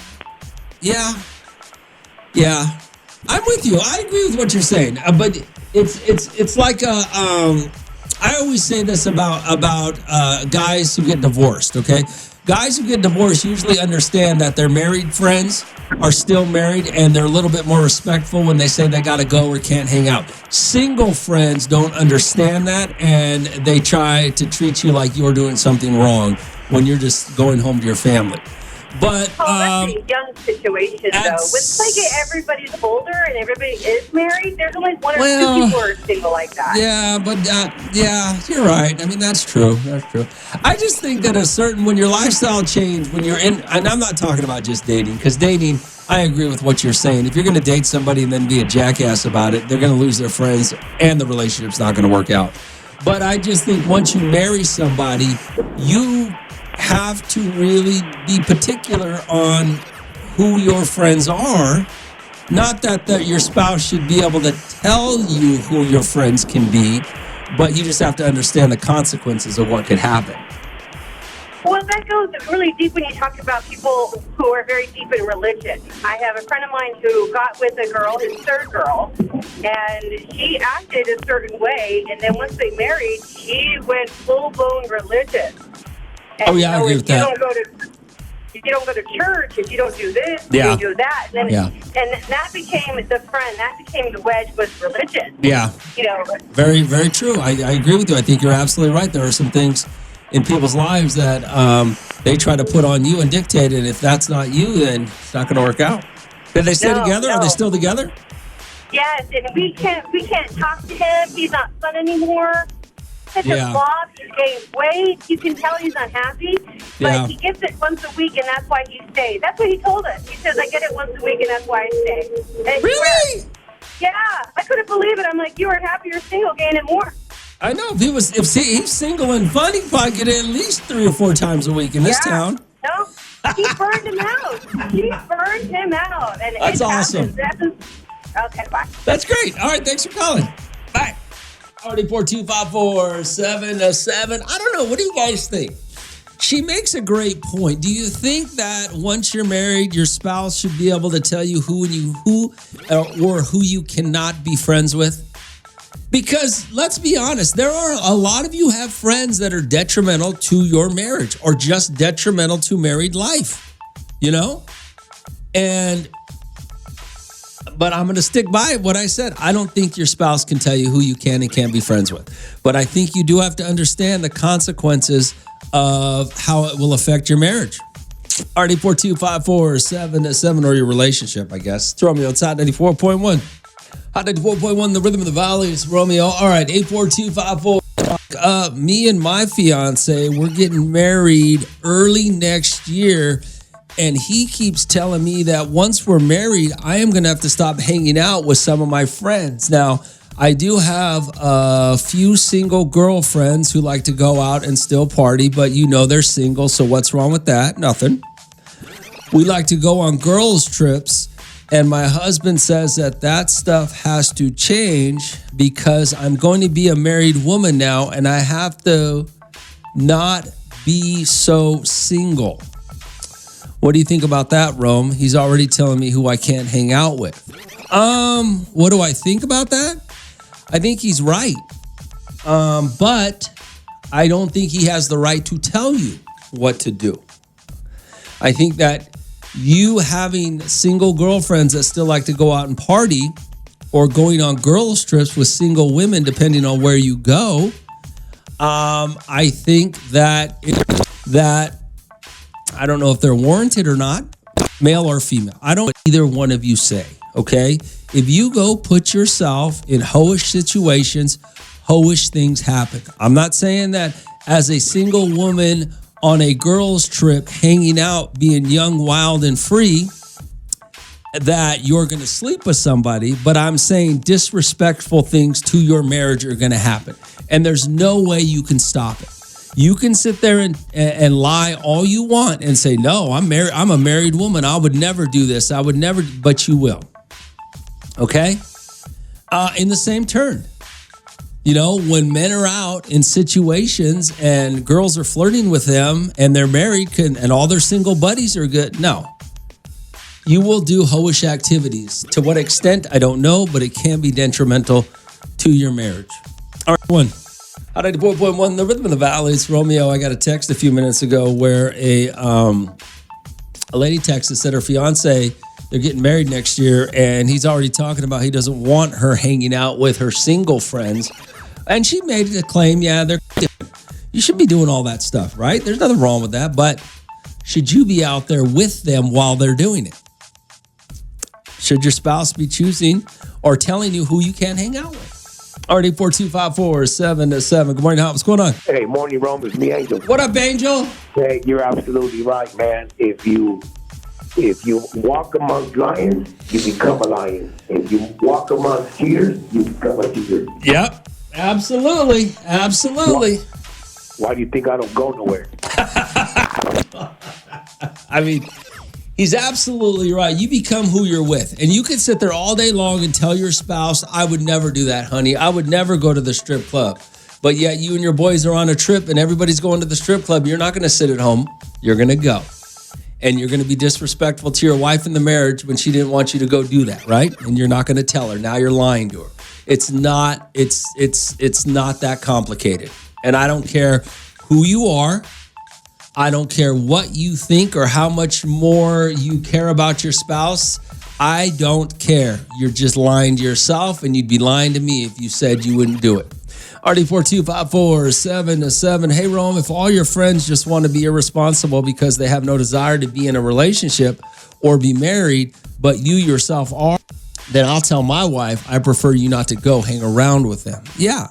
yeah, I'm with you. I agree with what you're saying. But it's like I always say this about guys who get divorced. Okay, guys who get divorced usually understand that their married friends are still married, and they're a little bit more respectful when they say they got to go or can't hang out. Single friends don't understand that, and they try to treat you like you're doing something wrong when you're just going home to your family. But that's a young situation, though. With everybody's older and everybody is married, there's only one or two people who are single like that. Yeah, but you're right. I mean, that's true. I just think that when your lifestyle change, when you're in, and I'm not talking about just dating, because dating, I agree with what you're saying. If you're going to date somebody and then be a jackass about it, they're going to lose their friends and the relationship's not going to work out. But I just think once you marry somebody, you have to really be particular on who your friends are. Not that your spouse should be able to tell you who your friends can be, but you just have to understand the consequences of what could happen. Well, that goes really deep when you talk about people who are very deep in religion. I have a friend of mine who got with a girl, his third girl, and she acted a certain way, and then once they married, she went full-blown religious. And, I agree with that. If you don't go to church, if you don't do this, you don't do that, and that became the friend. That became the wedge was religion. Yeah. Very, very true. I agree with you. I think you're absolutely right. There are some things in people's lives that they try to put on you and dictate it. If that's not you, then it's not going to work out. Did they stay together? No. Are they still together? Yes, and we can't talk to him. He's not fun anymore. Such a blob. He's gained weight. You can tell he's unhappy. But he gets it once a week, and that's why he stays. That's what he told us. He says, I get it once a week, and that's why I stay. And really? Yeah. I couldn't believe it. I'm like, you are happy or single, gaining more. I know. If he's single and fun, he'd probably get it at least 3 or 4 times a week in this town. No, he burned him out. And that's awesome. Okay, bye. That's great. All right, thanks for calling. Bye. RD4254-7-7. I don't know. What do you guys think? She makes a great point. Do you think that once you're married, your spouse should be able to tell you who you cannot be friends with? Because let's be honest, there are a lot of you have friends that are detrimental to your marriage or just detrimental to married life, But I'm going to stick by what I said. I don't think your spouse can tell you who you can and can't be friends with. But I think you do have to understand the consequences of how it will affect your marriage. RD4254-7-7 or your relationship, I guess. It's Romeo. It's Hot 94.1. Hot 94.1, the rhythm of the valley. It's Romeo. All right, 84254. Me and my fiance, we're getting married early next year. And he keeps telling me that once we're married, I am going to have to stop hanging out with some of my friends. Now, I do have a few single girlfriends who like to go out and still party, but you know they're single, so what's wrong with that? Nothing. We like to go on girls' trips. And my husband says that stuff has to change because I'm going to be a married woman now and I have to not be so single. What do you think about that, Rome? He's already telling me who I can't hang out with. What do I think about that? I think he's right. But I don't think he has the right to tell you what to do. I think that you having single girlfriends that still like to go out and party or going on girls' trips with single women, depending on where you go, I think that I don't know if they're warranted or not, male or female. I don't either one of you say, okay? If you go put yourself in hoish situations, hoish things happen. I'm not saying that as a single woman on a girls' trip, hanging out, being young, wild, and free, that you're going to sleep with somebody, but I'm saying disrespectful things to your marriage are going to happen. And there's no way you can stop it. You can sit there and lie all you want and say, no, I'm married. I'm a married woman. I would never do this. I would never, but you will. Okay? In the same turn. You know, when men are out in situations and girls are flirting with them and they're married and all their single buddies are good, no. You will do hoish activities. To what extent, I don't know, but it can be detrimental to your marriage. All right, one. Hot 94.1, the rhythm of the valley. It's Romeo. I got a text a few minutes ago where a lady texted, said her fiance, they're getting married next year, and he's already talking about he doesn't want her hanging out with her single friends. And she made a claim, you should be doing all that stuff, right? There's nothing wrong with that, but should you be out there with them while they're doing it? Should your spouse be choosing or telling you who you can't hang out with? RD 42547-7. Good morning, Hop. What's going on? Hey, morning, Rome. It's me, Angel. What up, Angel? Hey, you're absolutely right, man. If you walk amongst lions, you become a lion. If you walk amongst cheaters, you become a cheater. Yep, absolutely. Why do you think I don't go nowhere? I mean, he's absolutely right. You become who you're with. And you can sit there all day long and tell your spouse, I would never do that, honey. I would never go to the strip club. But yet you and your boys are on a trip and everybody's going to the strip club. You're not going to sit at home. You're going to go. And you're going to be disrespectful to your wife in the marriage when she didn't want you to go do that, right? And you're not going to tell her. Now you're lying to her. It's not that complicated. And I don't care who you are. I don't care what you think or how much more you care about your spouse. I don't care. You're just lying to yourself, and you'd be lying to me if you said you wouldn't do it. RD42547-7. Hey, Rome, if all your friends just want to be irresponsible because they have no desire to be in a relationship or be married, but you yourself are, then I'll tell my wife I prefer you not to go hang around with them. Yeah.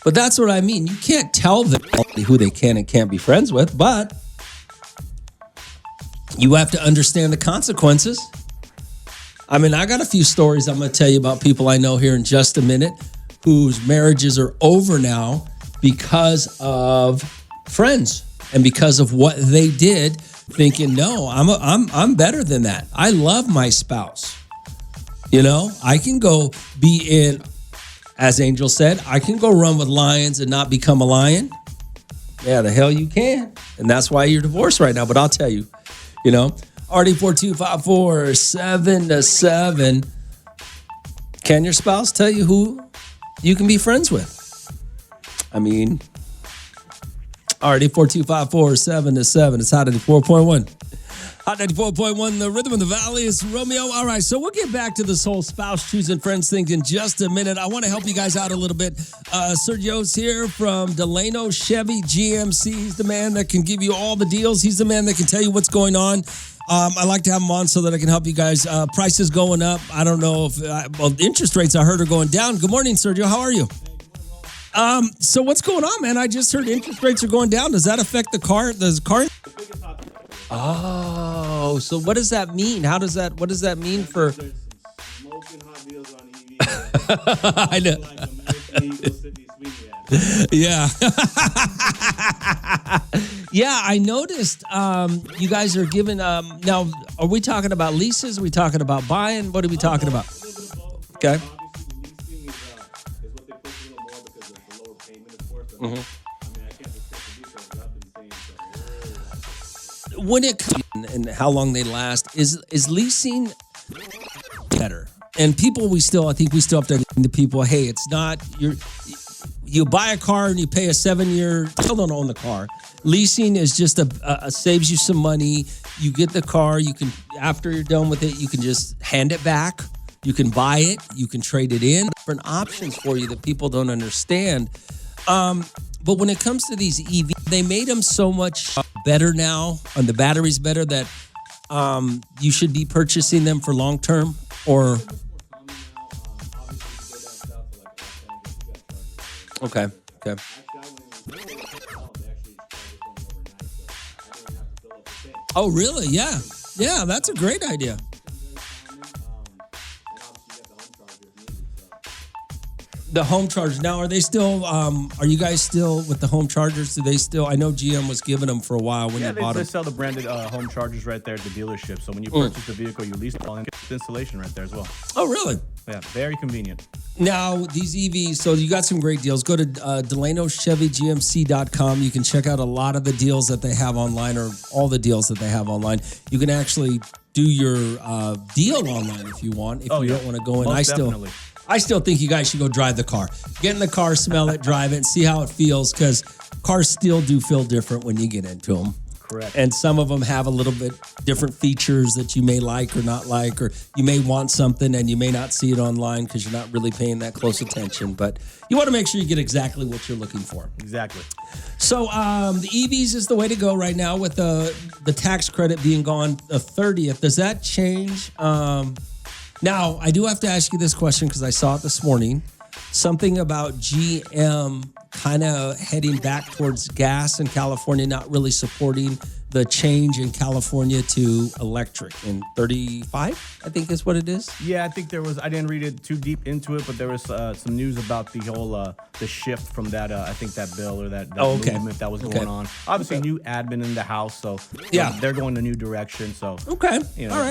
But that's what I mean. You can't tell them who they can and can't be friends with, but you have to understand the consequences. I mean, I got a few stories I'm going to tell you about people I know here in just a minute whose marriages are over now because of friends and because of what they did, thinking, no, I'm better than that. I love my spouse. You know, I can go be in, as Angel said, I can go run with lions and not become a lion. Yeah, the hell you can. And that's why you're divorced right now. But I'll tell you, you know, RD42547-7. Can your spouse tell you who you can be friends with? I mean, RD42547-7. It's Hot 94.1. Hot 94.1, the rhythm of the valley is Romeo. All right, so we'll get back to this whole spouse choosing friends thing in just a minute. I want to help you guys out a little bit. Sergio's here from Delano Chevy GMC. He's the man that can give you all the deals. He's the man that can tell you what's going on I like to have them on so that I can help you guys. Prices going up. I don't know if the interest rates I heard are going down. Good morning, Sergio. How are you? So what's going on, man? I just heard interest rates are going down. Does that affect the car? Oh, so what does that mean? What does that mean for? Smoking hot deals on EV. I know. Yeah. Yeah, I noticed you guys are giving now, are we talking about leases? Are we talking about buying? What are we talking about? Okay. Obviously, leasing is what they push a little more because of the lower payment, of course. Mm-hmm. I mean, I can't discuss the details, but I've been seeing some. When it comes and how long they last, is leasing better? And people, I think we still have to explain to people, hey, it's not you buy a car and you pay a 7-year, still don't own the car. Leasing is just a saves you some money. You get the car, you can, after you're done with it, you can just hand it back. You can buy it, you can trade it in. Different options for you that people don't understand. But when it comes to these EVs, they made them so much better now, and the battery's better, that you should be purchasing them for long term, or okay. Oh, really? Yeah. Yeah, that's a great idea. The home chargers. Now, are they still, are you guys still with the home chargers? Do they still, I know GM was giving them for a while when you bought they them. sell the branded home chargers right there at the dealership. So when you purchase the vehicle, you lease it all and get the installation right there as well. Oh, really? Yeah, very convenient. Now, these EVs, so you got some great deals. Go to DelanoChevyGMC.com. You can check out a lot of the deals that they have online, or all the deals that they have online. You can actually do your deal online if you want, if you don't want to go in. I still think you guys should go drive the car. Get in the car, smell it, drive it, see how it feels, because cars still do feel different when you get into them. Correct. And some of them have a little bit different features that you may like or not like, or you may want something and you may not see it online because you're not really paying that close attention. But you want to make sure you get exactly what you're looking for. Exactly. So the EVs is the way to go right now, with the tax credit being gone the 30th. Does that change? Now, I do have to ask you this question because I saw it this morning. Something about GM kind of heading back towards gas in California, not really supporting the change in California to electric in 35, I think is what it is. Yeah, I think there was, I didn't read it too deep into it, but there was some news about the whole, the shift from that, I think that bill or that movement that was going on. Obviously, new admin in the House, so they're going a new direction. So, all right.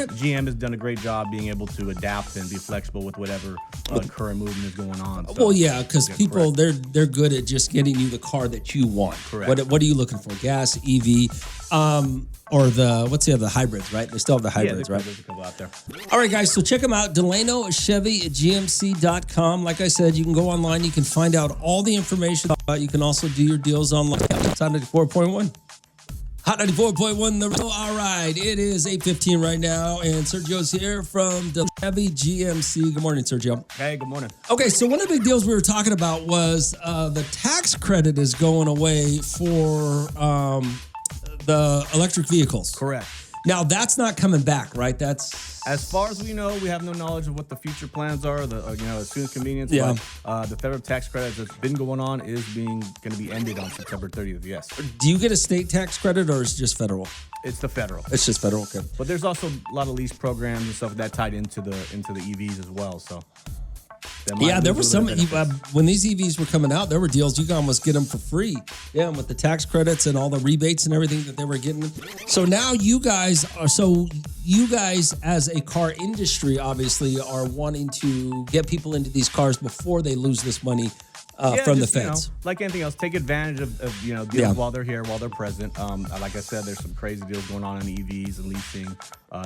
GM has done a great job being able to adapt and be flexible with whatever current movement is going on. So, well, yeah, because people, they're good at just getting you the car that you want. Correct. What are you looking for? Gas, EV, or what's the other, hybrids, right? They still have the hybrids, right? There's a couple out there. All right, guys, so check them out, DelanoChevyGMC.com. Like I said, you can go online. You can find out all the information. You can also do your deals online. It's on 94.1. Hot 94.1, the real. All right, it is 8:15 right now, and Sergio's here from Chevy GMC. Good morning, Sergio. Hey, good morning. Okay, so one of the big deals we were talking about was the tax credit is going away for the electric vehicles. Correct. Now, that's not coming back, right? That's... As far as we know, we have no knowledge of what the future plans are, as soon as convenience. Yeah. But the federal tax credit that's been going on is going to be ended on September 30th, yes. Do you get a state tax credit, or is it just federal? It's the federal. It's just federal, okay. But there's also a lot of lease programs and stuff that tied into the EVs as well, so... Yeah, there were some, when these EVs were coming out, there were deals you could almost get them for free. Yeah, with the tax credits and all the rebates and everything that they were getting. So now you guys as a car industry, obviously, are wanting to get people into these cars before they lose this money from the feds. Like anything else, take advantage of deals while they're here, while they're present. Like I said, there's some crazy deals going on in EVs and leasing,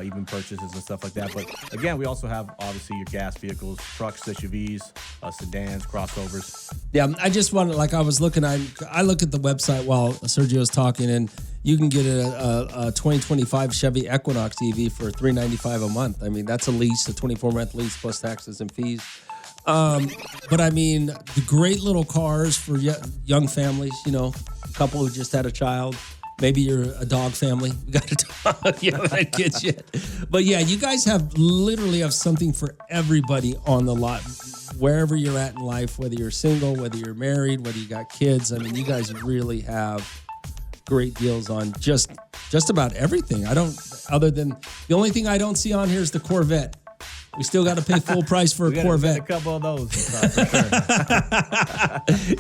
even purchases and stuff like that. But again, we also have obviously your gas vehicles, trucks, SUVs, sedans, crossovers. Yeah, I just wanted, like I was looking, I look at the website while Sergio's talking, and you can get a 2025 Chevy Equinox EV for $395 a month. I mean, that's a lease, a 24-month lease plus taxes and fees. But I mean, the great little cars for young families, a couple who just had a child, Maybe you're a dog family. You got a dog. That gets you. But yeah, you guys literally have something for everybody on the lot. Wherever you're at in life, whether you're single, whether you're married, whether you got kids. I mean, you guys really have great deals on just about everything. Other than the only thing I don't see on here is the Corvette. We still got to pay full price for a Corvette. A couple of those, for sure.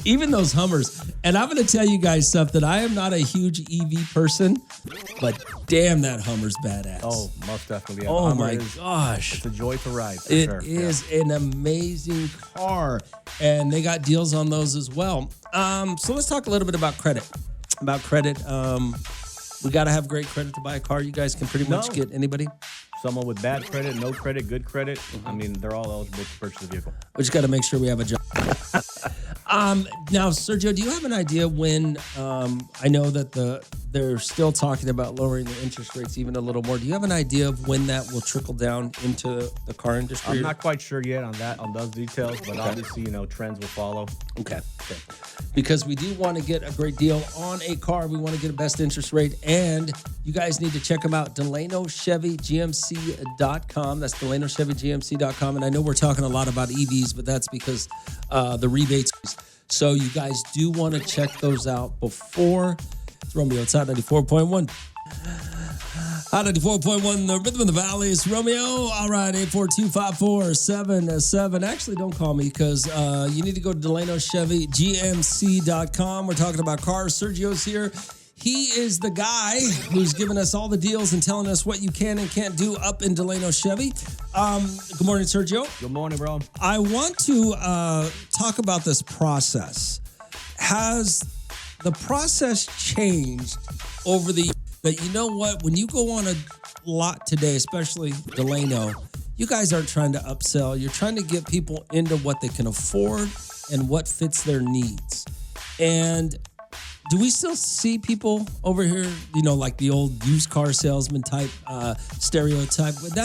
Even those Hummers. And I'm going to tell you guys something. I am not a huge EV person, but damn, that Hummer's badass. Oh, most definitely. Yeah. Oh my gosh. It's a joy to ride. For It sure. is an amazing car, and they got deals on those as well. So let's talk a little bit about credit. We got to have great credit to buy a car. You guys can pretty much get anybody. Someone with bad credit, no credit, good credit. I mean, they're all eligible to purchase a vehicle. We just got to make sure we have a job. Now, Sergio, do you have an idea when? I know that they're still talking about lowering the interest rates even a little more. Do you have an idea of when that will trickle down into the car industry? I'm not quite sure yet on those details, but obviously, trends will follow. Okay. Because we do want to get a great deal on a car. We want to get a best interest rate, and you guys need to check them out. DelanoChevyGMC.com. That's DelanoChevyGMC.com. And I know we're talking a lot about EVs, but that's because the rebates. So you guys do want to check those out before. It's Romeo. It's Hot 94.1. Hot 94.1, the Rhythm of the Valley. It's Romeo. All right, 842-547-7. Actually, don't call me because you need to go to DelanoChevyGMC.com. We're talking about cars. Sergio's here. He is the guy who's giving us all the deals and telling us what you can and can't do up in Delano Chevy. Good morning, Sergio. Good morning, bro. I want to talk about this process. Has the process changed over the that you know what, when you go on a lot today, especially Delano, you guys aren't trying to upsell. You're trying to get people into what they can afford and what fits their needs. And do we still see people over here, like the old used car salesman type stereotype? But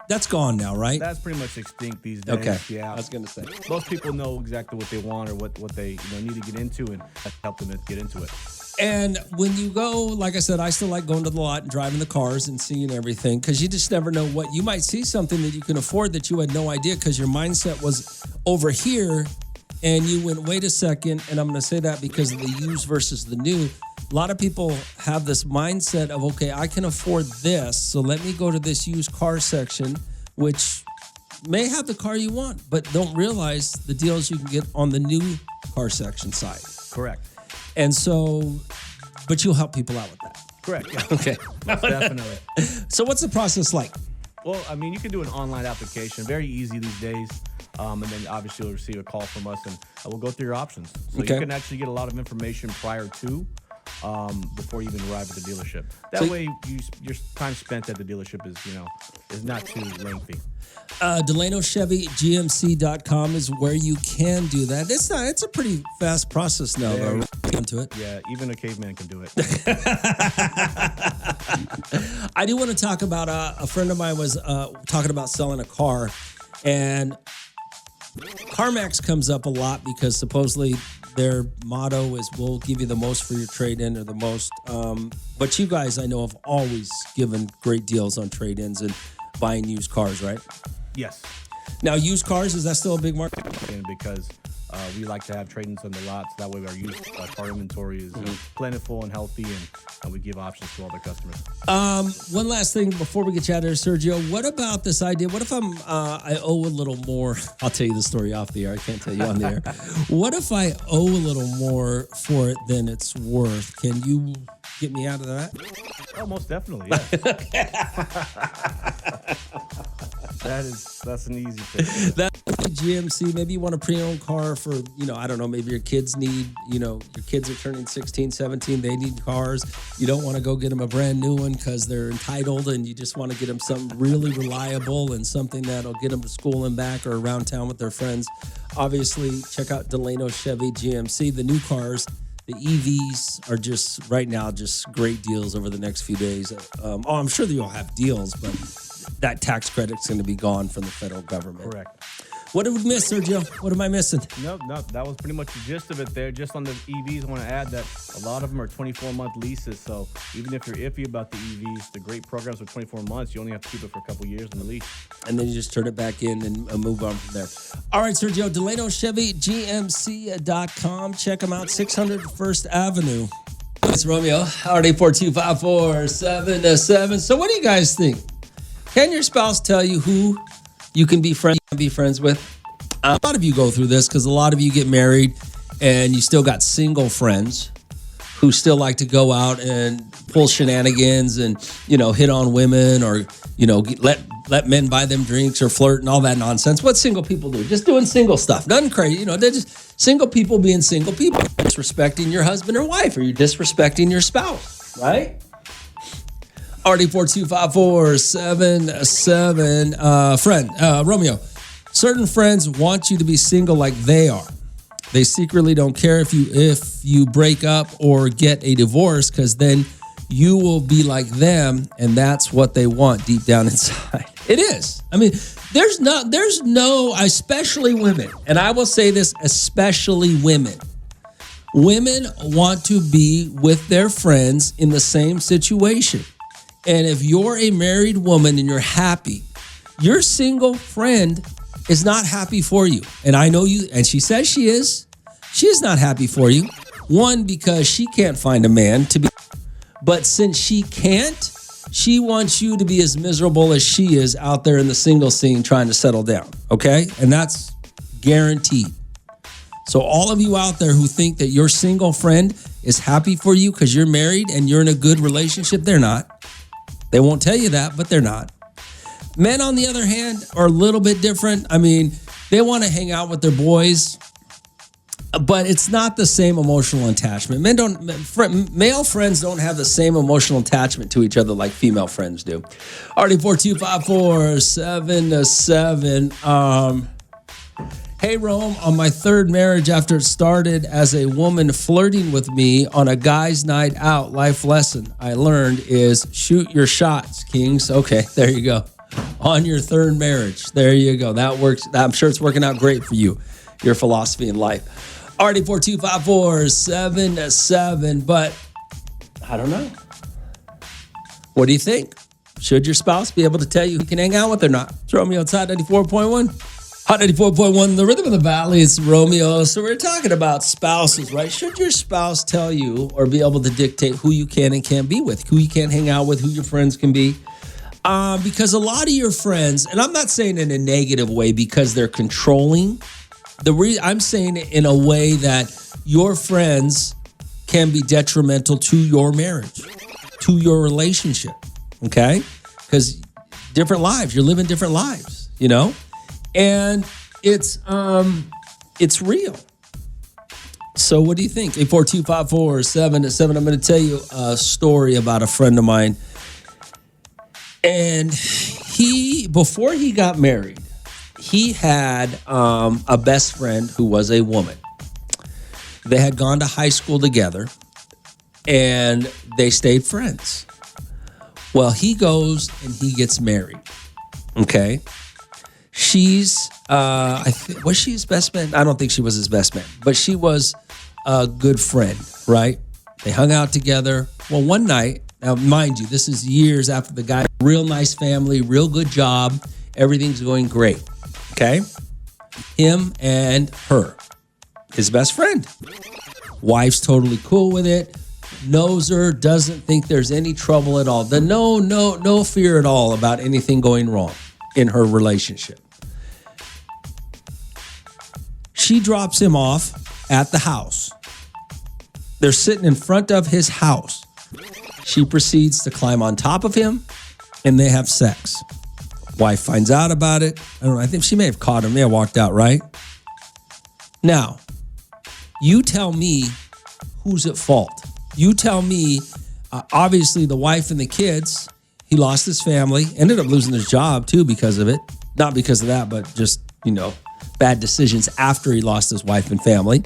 that's gone now, right? That's pretty much extinct these days. Okay. Yeah. I was going to say. Most people know exactly what they want or what they need to get into, and help them get into it. And when you go, like I said, I still like going to the lot and driving the cars and seeing everything because you just never know what you might see something that you can afford that you had no idea because your mindset was over here and you went, wait a second. And I'm going to say that because of the used versus the new. A lot of people have this mindset of, okay, I can afford this, so let me go to this used car section, which may have the car you want, but don't realize the deals you can get on the new car section side. Correct. And so, but you'll help people out with that. Correct. Yeah. Okay. Most definitely. So what's the process like? Well, I mean, you can do an online application. Very easy these days. And then obviously you'll receive a call from us and we'll go through your options. So you can actually get a lot of information prior to, before you even arrive at the dealership. That way your time spent at the dealership is not too lengthy. DelanoChevyGMC.com is where you can do that. It's a pretty fast process now, though. Into it. Yeah, even a caveman can do it. I do want to talk about a friend of mine was talking about selling a car, and CarMax comes up a lot because supposedly their motto is we'll give you the most for your trade-in or the most. But you guys, I know, have always given great deals on trade-ins and buying used cars, right? Yes. Now, used cars, is that still a big market? Because we like to have trade-ins on the lots. That way our used car inventory is plentiful and healthy, and we give options to all the customers. One last thing before we get you out of here, Sergio. What about this idea? What if I owe a little more? I'll tell you the story off the air. I can't tell you on the air. What if I owe a little more for it than it's worth? Can you get me out of that? Oh, most definitely, yeah. That's an easy thing. That's GMC. Maybe you want a pre-owned car for, I don't know, maybe your kids need, your kids are turning 16, 17. They need cars. You don't want to go get them a brand new one because they're entitled, and you just want to get them something really reliable and something that'll get them to school and back or around town with their friends. Obviously, check out Delano Chevy GMC. The new cars, the EVs are just right now just great deals over the next few days. I'm sure that you'll have deals, but that tax credit's going to be gone from the federal government. Correct. What did we miss, Sergio? What am I missing? No, that was pretty much the gist of it there. Just on the EVs, I want to add that a lot of them are 24-month leases. So even if you're iffy about the EVs, the great programs are 24 months. You only have to keep it for a couple years on the lease. And then you just turn it back in and move on from there. All right, Sergio, Delano Chevy, GMC.com. Check them out, 600 First Avenue. It's Romeo, RD42547. So what do you guys think? Can your spouse tell you who you can be friends with? A lot of you go through this because a lot of you get married and you still got single friends who still like to go out and pull shenanigans and, hit on women or, let men buy them drinks or flirt and all that nonsense. What single people do? Just doing single stuff. Nothing crazy. They're just single people being single people. You're disrespecting your husband or wife, or you're disrespecting your spouse, right? RD42547, friend, Romeo. Certain friends want you to be single like they are. They secretly don't care if you break up or get a divorce, because then you will be like them, and that's what they want deep down inside. It is. I mean, there's no, especially women, and I will say this, especially women. Women want to be with their friends in the same situation. And if you're a married woman and you're happy, your single friend is not happy for you. And I know you, and she says she is. She is not happy for you. One, because she can't find a man to be, but since she can't, she wants you to be as miserable as she is out there in the single scene trying to settle down, okay? And that's guaranteed. So all of you out there who think that your single friend is happy for you because you're married and you're in a good relationship, they're not. They won't tell you that, but they're not. Men, on the other hand, are a little bit different. I mean, they want to hang out with their boys, but it's not the same emotional attachment. Male friends don't have the same emotional attachment to each other like female friends do. RD42547. Hey, Rome, on my third marriage after it started as a woman flirting with me on a guy's night out, life lesson I learned is shoot your shots, kings. Okay, there you go. On your third marriage. There you go. That works. I'm sure it's working out great for you, your philosophy in life. RD42547, but I don't know. What do you think? Should your spouse be able to tell you who can hang out with or not? It's Romeo outside 94.1. Hot 94.1, the rhythm of the valley. It's Romeo. So we're talking about spouses, right? Should your spouse tell you or be able to dictate who you can and can't be with, who you can hang out with, who your friends can be? Because a lot of your friends, and I'm not saying in a negative way because they're controlling. I'm saying it in a way that your friends can be detrimental to your marriage, to your relationship, okay? Because different lives, you're living different lives, And it's real. So what do you think? 8425477. I'm going to tell you a story about a friend of mine. And before he got married, he had a best friend who was a woman. They had gone to high school together, and they stayed friends. Well, he goes and he gets married, okay? She's, was she his best man? I don't think she was his best man, but she was a good friend, right? They hung out together. Well, one night, now mind you, this is years after the guy, real nice family, real good job, everything's going great, okay? Him and her, his best friend. Wife's totally cool with it, knows her, doesn't think there's any trouble at all. No fear at all about anything going wrong in her relationship. She drops him off at the house. They're sitting in front of his house. She proceeds to climb on top of him, and they have sex. Wife finds out about it. I don't know. I think she may have caught him. May have walked out, right? Now, you tell me who's at fault. You tell me, obviously, the wife and the kids. He lost his family, ended up losing his job, too, because of it. Not because of that, but just, bad decisions after he lost his wife and family.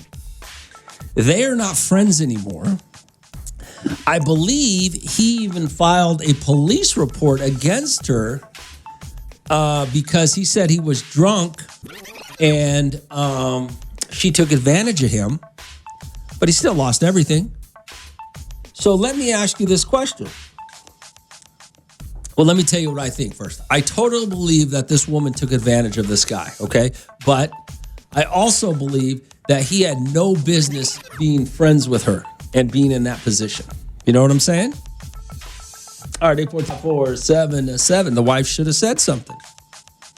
They are not friends anymore. I believe he even filed a police report against her because he said he was drunk And she took advantage of him, but he still lost everything. So let me ask you this question. Well, let me tell you what I think first. I totally believe that this woman took advantage of this guy, okay? But I also believe that he had no business being friends with her and being in that position. You know what I'm saying? All right, 844-7-7. The wife should have said something.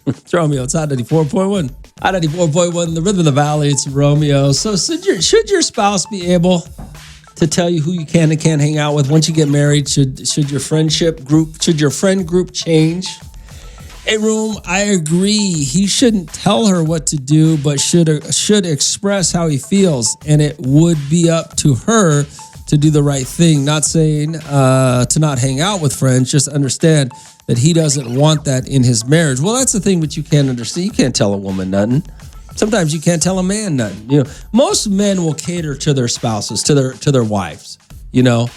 It's Romeo. It's Hot 94.1. Hot 94.1, the rhythm of the valley. It's Romeo. So should your spouse be able to tell you who you can and can't hang out with once you get married? Should your friend group change? Hey, Room, I agree. He shouldn't tell her what to do, but should express how he feels, and it would be up to her to do the right thing. Not saying to not hang out with friends, just understand that he doesn't want that in his marriage. Well, that's the thing that you can't understand. You can't tell a woman nothing. Sometimes you can't tell a man nothing. You know, most men will cater to their spouses, to their wives. You know,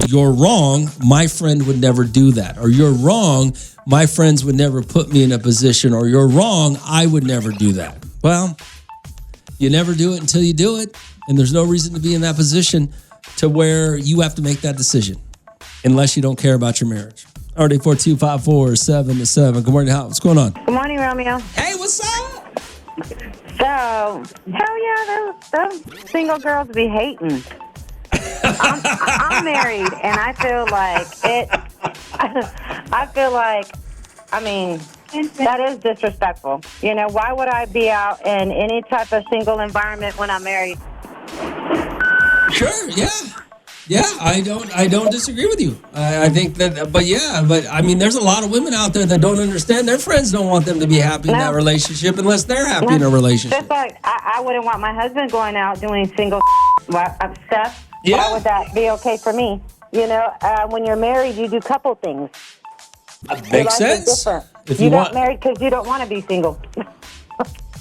you're wrong. My friend would never do that. Or you're wrong. My friends would never put me in a position. Or you're wrong. I would never do that. Well, you never do it until you do it. And there's no reason to be in that position to where you have to make that decision unless you don't care about your marriage. Already 42547-7. Good morning, Hal. What's going on? Good morning, Romeo. Hey, what's up? So, hell yeah, those single girls be hating. I'm married, and I feel like that is disrespectful. You know, why would I be out in any type of single environment when I'm married? Sure, yeah. Yeah, I don't disagree with you. I think that, but I mean, there's a lot of women out there that don't understand. Their friends don't want them to be happy in that relationship unless they're happy in a relationship. Just like I wouldn't want my husband going out doing single stuff. Yeah. Why would that be okay for me? You know, when you're married, you do couple things. Makes sense. If you got married because you don't want to be single.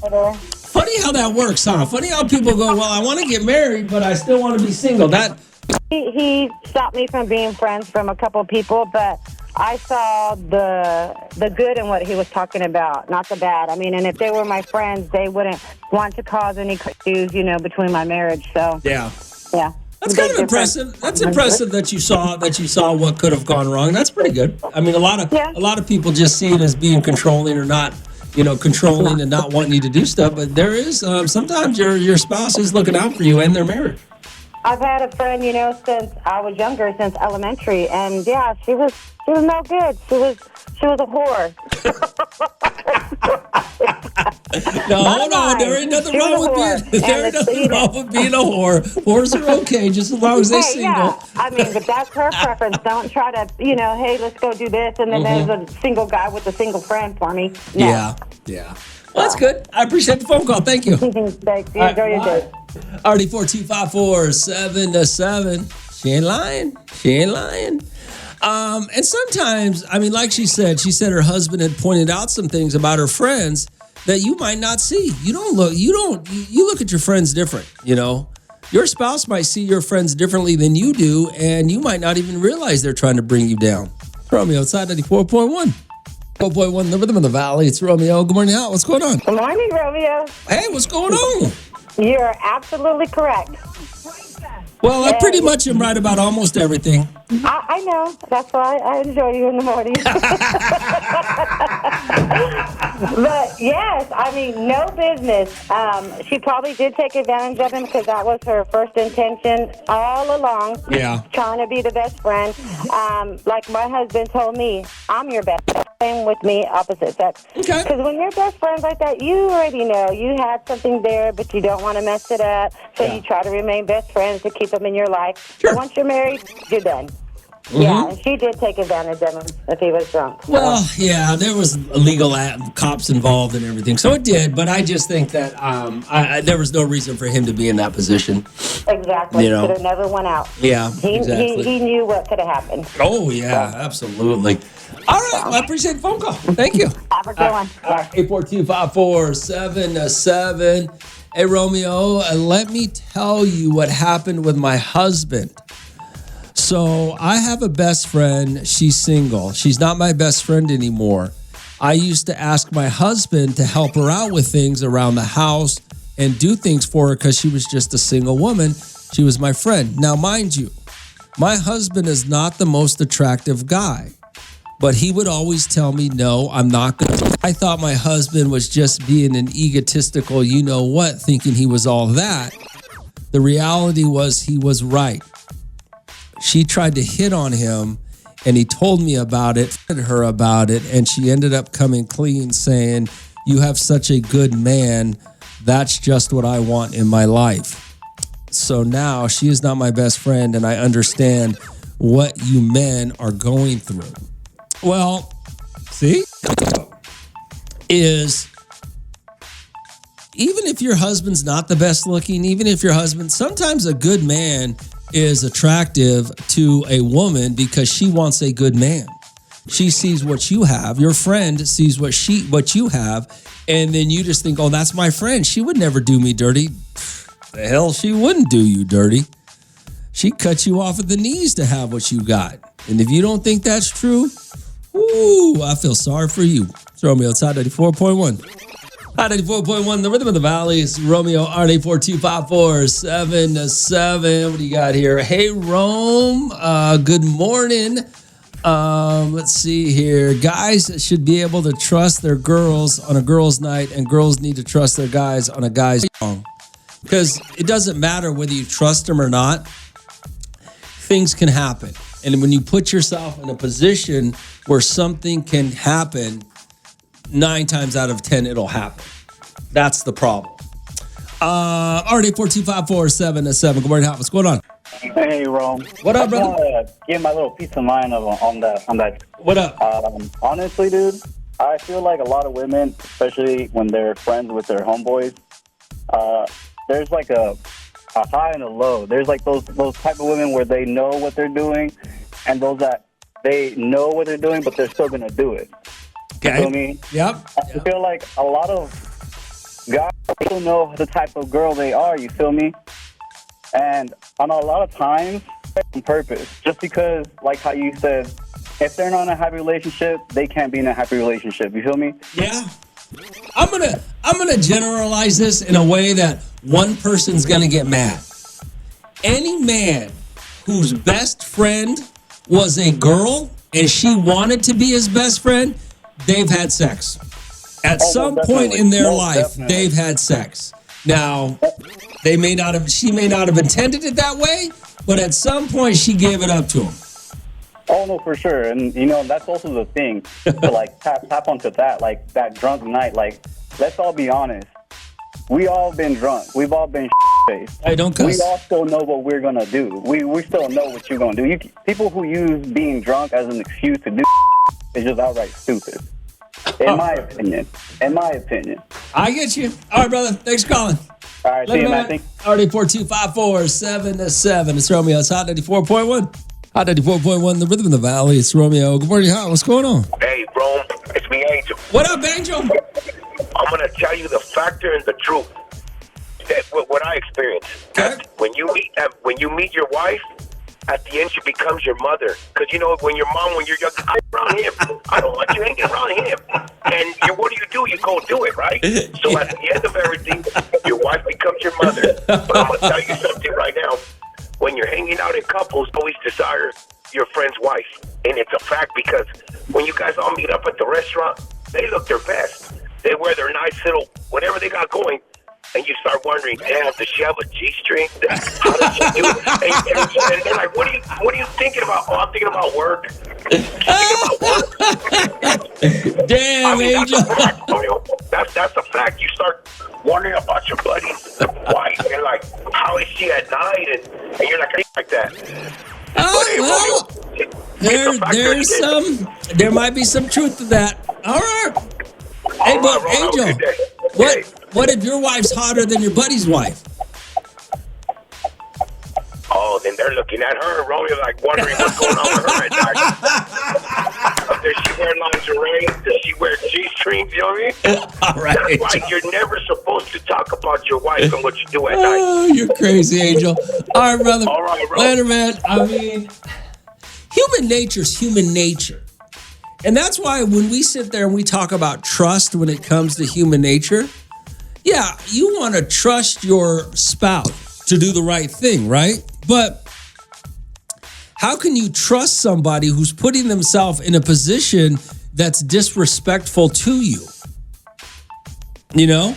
Funny how that works, huh? Funny how people go, well, I want to get married, but I still want to be single. He stopped me from being friends from a couple of people, but I saw the good in what he was talking about, not the bad. I mean, and if they were my friends, they wouldn't want to cause any issues, you know, between my marriage. So yeah. That's kind of impressive. That's impressive that you saw what could have gone wrong. That's pretty good. I mean, a lot of people just see it as being controlling or not, you know, controlling and not wanting you to do stuff. But there is sometimes your spouse is looking out for you and their marriage. I've had a friend, you know, since I was younger, since elementary, and yeah, she was no good. She was a whore. No, hold on. There ain't nothing wrong with being a whore. Whores are okay just as long as they're single. Yeah. I mean, but that's her preference. Don't try to, you know, hey, let's go do this, and then there's a single guy with a single friend for me. No. Yeah. Well, that's good. I appreciate the phone call. Thank you. Thanks. Enjoy your day. Already 42547-7. She ain't lying. And sometimes, I mean, like she said her husband had pointed out some things about her friends that you might not see. You look at your friends different, you know. Your spouse might see your friends differently than you do, and you might not even realize they're trying to bring you down. Romeo, it's Hot 94.1. 4.1, the rhythm of the valley. It's Romeo. Good morning, Al. What's going on? Good morning, Romeo. Hey, what's going on? You're absolutely correct. Well, I pretty much am right about almost everything. I know. That's why I enjoy you in the morning. But yes, I mean, no business. She probably did take advantage of him because that was her first intention all along. Yeah. Trying to be the best friend. Like my husband told me, I'm your best friend. Same with me, opposite sex. Okay. Because when you're best friends like that, you already know you had something there, but you don't want to mess it up. So you try to remain best friends to keep them in your life. Sure. But once you're married, you're done. Mm-hmm. Yeah, and she did take advantage of him if he was drunk. So. Well, yeah, there was illegal cops involved and everything, so it did. But I just think that there was no reason for him to be in that position. Exactly. You know? Could have never went out. Yeah, exactly. He knew what could have happened. Oh, yeah, absolutely. All right, well, I appreciate the phone call. Thank you. Have a good one. 842-54-7-7. Hey, Romeo, let me tell you what happened with my husband. So I have a best friend. She's single. She's not my best friend anymore. I used to ask my husband to help her out with things around the house and do things for her because she was just a single woman. She was my friend. Now, mind you, my husband is not the most attractive guy, but he would always tell me, no, I'm not going to. I thought my husband was just being an egotistical, you know what, thinking he was all that. The reality was he was right. She tried to hit on him, and he told me about it, her about it, and she ended up coming clean saying, you have such a good man. That's just what I want in my life. So now she is not my best friend, and I understand what you men are going through. Well, see, is even if your husband's not the best looking, even if your husband, sometimes a good man is attractive to a woman because she wants a good man. She sees what you have. Your friend sees what you have, and then you just think, oh, that's my friend. She would never do me dirty. The hell she wouldn't do you dirty. She'd cut you off at the knees to have what you got. And if you don't think that's true, ooh, I feel sorry for you. It's Romeo. It's Hot 94.1. Hot 94.1, the rhythm of the valley. It's Romeo, RD425477. What do you got here? Hey, Rome. Good morning. Let's see here. Guys should be able to trust their girls on a girls' night, and girls need to trust their guys on a guy's night. Because it doesn't matter whether you trust them or not. Things can happen. And when you put yourself in a position where something can happen, 9 times out of 10, it'll happen. That's the problem. RD425477. Good morning, what's going on? Hey, Rome. What up, brother? I want to give my little peace of mind on that. What up? Honestly, dude, I feel like a lot of women, especially when they're friends with their homeboys, there's like a high and a low. There's like those type of women where they know what they're doing, and those that they know what they're doing, but they're still going to do it. Okay. You feel me? Yep. I feel like a lot of guys don't know the type of girl they are, you feel me? And on a lot of times, on purpose, just because, like how you said, if they're not in a happy relationship, they can't be in a happy relationship. You feel me? Yeah. I'm gonna generalize this in a way that one person's gonna get mad. Any man whose best friend was a girl and she wanted to be his best friend, they've had sex. At some point in their life, they've had sex. Now, she may not have intended it that way, but at some point she gave it up to him. Oh, no, for sure. And, that's also the thing to, like, tap onto that, like, that drunk night. Like, let's all be honest. We all been drunk. We've all been faced. Hey, don't cuss. We all still know what we're going to do. We still know what you're going to do. People who use being drunk as an excuse to do is just outright stupid. In my opinion. I get you. All right, brother. Thanks for calling. All right, see you, man. RD425477. It's Romeo. It's Hot 94.1. Hot 94.1, the rhythm of the valley. It's Romeo. Good morning, Hot. What's going on? Hey, Rome. It's me, Angel. What up, Angel? I'm going to tell you the factor and the truth. What I experienced. Okay. When you meet your wife, at the end she becomes your mother. Because when your mom, when you're young, I'm around him. I don't want you hanging around him. And what do? You go do it, right? So at the end of everything, your wife becomes your mother. But I'm going to tell you something right now. When you're hanging out in couples, always desire your friend's wife. And it's a fact because when you guys all meet up at the restaurant, they look their best. They wear their nice little, whatever they got going. And you start wondering, damn, does she have a G-string? How does she do it? And they're like, what are you thinking about? Oh, I'm thinking about work. Damn, Angel. That's a fact. You start wondering about your buddy's wife and like, how is she at night? And you're like that. There might be some truth to that. All right. Hey, but Angel, what if your wife's hotter than your buddy's wife? Oh, then they're looking at her, Romeo, like wondering what's going on with her at night. Does she wear lingerie? Does she wear G-strings? You know what I mean? All right. That's why you're never supposed to talk about your wife and what you do at night. Oh, you're crazy, Angel. All right, brother. All right, bro. Later, man. I mean, human nature's human nature. And that's why when we sit there and we talk about trust when it comes to human nature, yeah, you want to trust your spouse to do the right thing, right? But how can you trust somebody who's putting themselves in a position that's disrespectful to you? You know?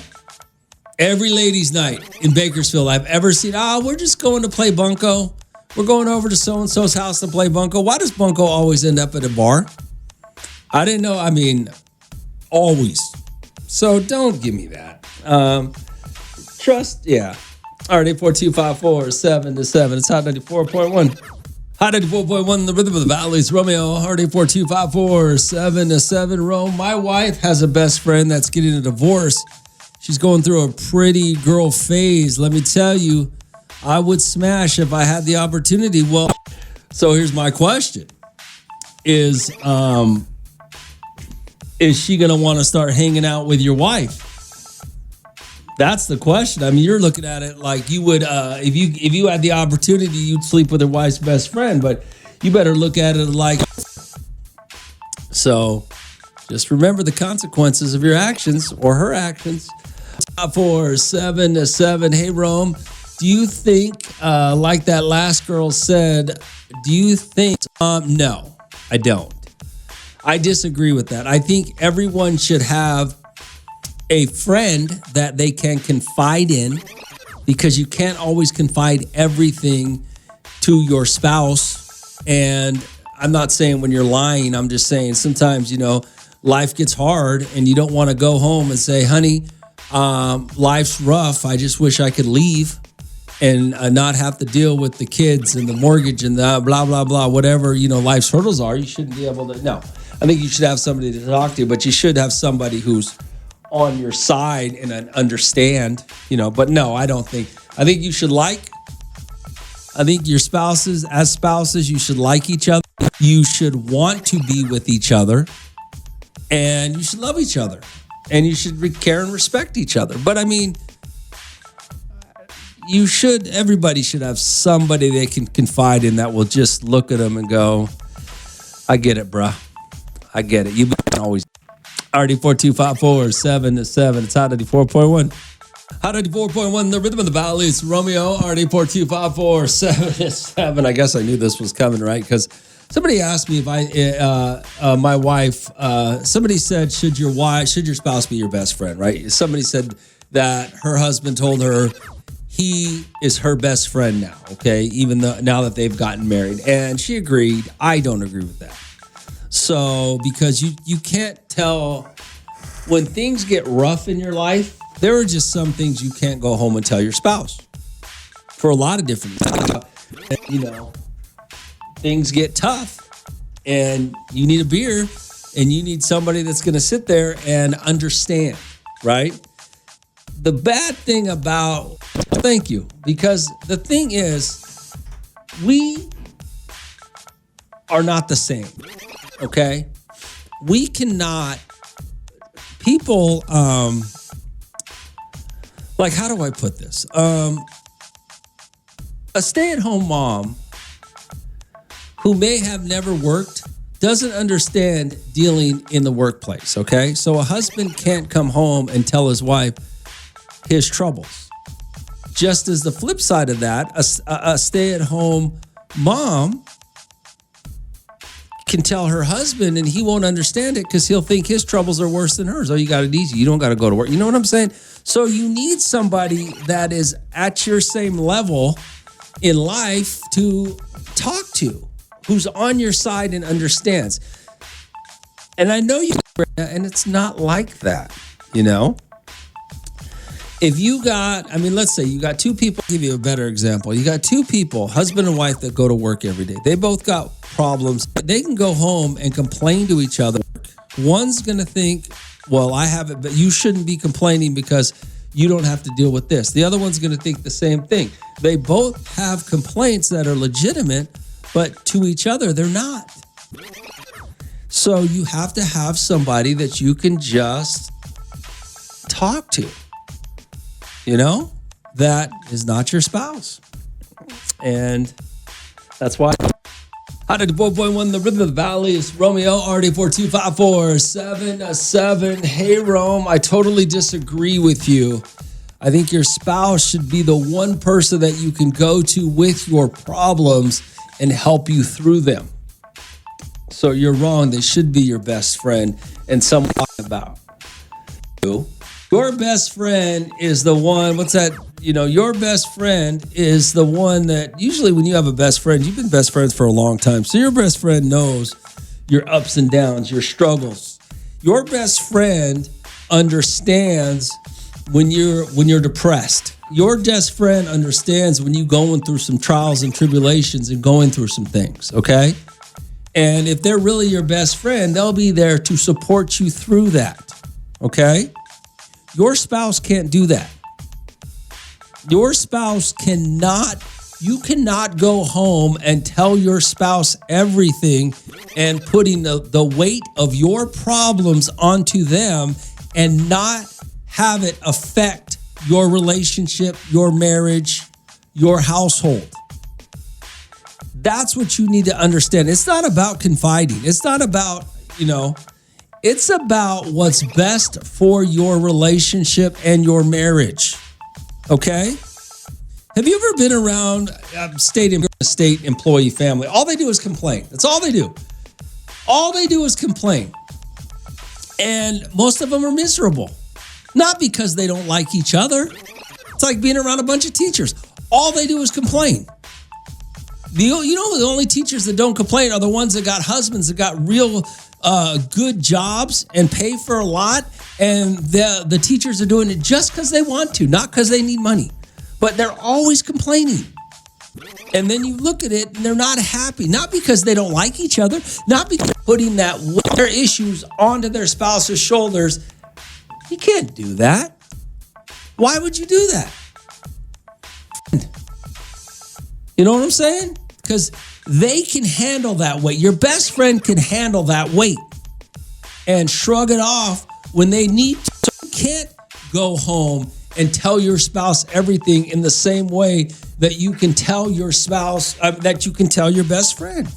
Every ladies' night in Bakersfield I've ever seen, we're just going to play bunco. We're going over to so-and-so's house to play bunco. Why does bunco always end up at a bar? I didn't know. I mean, always. So don't give me that. Trust, yeah. All right, 842-547-7. It's Hot 94.1. Hot 94.1, the rhythm of the valleys. Romeo, Hard 842-547-7. Rome, my wife has a best friend that's getting a divorce. She's going through a pretty girl phase. Let me tell you, I would smash if I had the opportunity. Well, so here's my question. Is she going to want to start hanging out with your wife? That's the question. I mean, you're looking at it like you would, if you had the opportunity, you'd sleep with your wife's best friend, but you better look at it like, so just remember the consequences of your actions or her actions. 4-7-7. Hey, Rome, do you think, like that last girl said, do you think, no, I don't. I disagree with that. I think everyone should have a friend that they can confide in, because you can't always confide everything to your spouse. And I'm not saying when you're lying, I'm just saying sometimes, life gets hard and you don't want to go home and say, honey, life's rough. I just wish I could leave and not have to deal with the kids and the mortgage and the blah, blah, blah, whatever, life's hurdles are. You shouldn't be able to, no. I think you should have somebody to talk to, but you should have somebody who's on your side and understand, but no, I think you should I think your spouses, as spouses, you should like each other. You should want to be with each other, and you should love each other, and you should care and respect each other. But I mean, everybody should have somebody they can confide in that will just look at them and go, I get it, bruh. I get it. You've been always RD42547-7. It's Hot 94.1. Hot 94.1, the rhythm of the valleys. Romeo, RD42547-7. I guess I knew this was coming, right? Because somebody asked me if my wife, somebody said, should your spouse be your best friend, right? Somebody said that her husband told her he is her best friend now, okay? Even though now that they've gotten married. And she agreed. I don't agree with that. So, because you can't tell when things get rough in your life, there are just some things you can't go home and tell your spouse for a lot of different reasons. Things get tough and you need a beer and you need somebody that's going to sit there and understand, right? The bad thing about, thank you, because the thing is, we are not the same. Okay, we cannot. People, like, how do I put this? A stay-at-home mom who may have never worked doesn't understand dealing in the workplace. Okay, so a husband can't come home and tell his wife his troubles. Just as the flip side of that, a stay-at-home mom can tell her husband and he won't understand it because he'll think his troubles are worse than hers. Oh, you got it easy. You don't got to go to work. You know what I'm saying? So you need somebody that is at your same level in life to talk to, who's on your side and understands. And I know you, and it's not like that, If you got, let's say you got two people, I'll give you a better example. You got two people, husband and wife, that go to work every day. They both got problems. They can go home and complain to each other. One's going to think, well, I have it, but you shouldn't be complaining because you don't have to deal with this. The other one's going to think the same thing. They both have complaints that are legitimate, but to each other, they're not. So you have to have somebody that you can just talk to. That is not your spouse. And that's why 104.1, the Rhythm of the Valley is Romeo, RD42547. Hey, Rome, I totally disagree with you. I think your spouse should be the one person that you can go to with your problems and help you through them. So you're wrong. They should be your best friend and someone about you. Your best friend is the one, your best friend is the one that usually when you have a best friend, you've been best friends for a long time. So your best friend knows your ups and downs, your struggles. Your best friend understands when you're depressed. Your best friend understands when you're going through some trials and tribulations and going through some things, okay? And if they're really your best friend, they'll be there to support you through that, okay? Your spouse can't do that. Your spouse you cannot go home and tell your spouse everything and putting the weight of your problems onto them and not have it affect your relationship, your marriage, your household. That's what you need to understand. It's not about confiding. It's not about, it's about what's best for your relationship and your marriage. Okay? Have you ever been around a state employee family? All they do is complain. That's all they do. All they do is complain. And most of them are miserable. Not because they don't like each other. It's like being around a bunch of teachers. All they do is complain. The only teachers that don't complain are the ones that got husbands that got real good jobs and pay for a lot. And the teachers are doing it just because they want to, not because they need money. But they're always complaining. And then you look at it and they're not happy. Not because they don't like each other. Not because they're putting their issues onto their spouse's shoulders. You can't do that. Why would you do that? You know what I'm saying? Because they can handle that weight. Your best friend can handle that weight and shrug it off when they need to. So you can't go home and tell your spouse everything in the same way that you can tell your spouse, that you can tell your best friend.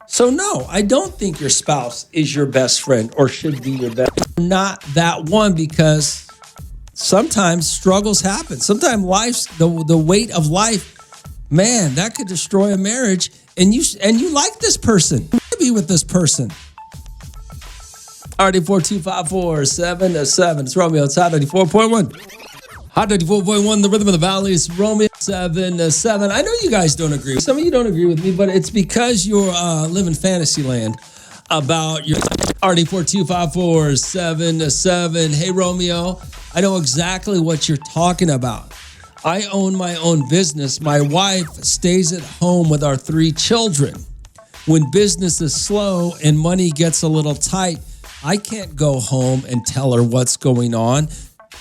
So no, I don't think your spouse is your best friend or should be your best friend. Not that one, because sometimes struggles happen. Sometimes the weight of life, man, that could destroy a marriage. And you like this person. You want to be with this person. RD42547. It's Romeo. It's Hot 94.1. Hot 94.1, the Rhythm of the Valley is Romeo 7-7. I know you guys don't agree. Some of you don't agree with me, but it's because you're living fantasy land about your RD42547. Hey, Romeo, I know exactly what you're talking about. I own my own business. My wife stays at home with our 3 children. When business is slow and money gets a little tight, I can't go home and tell her what's going on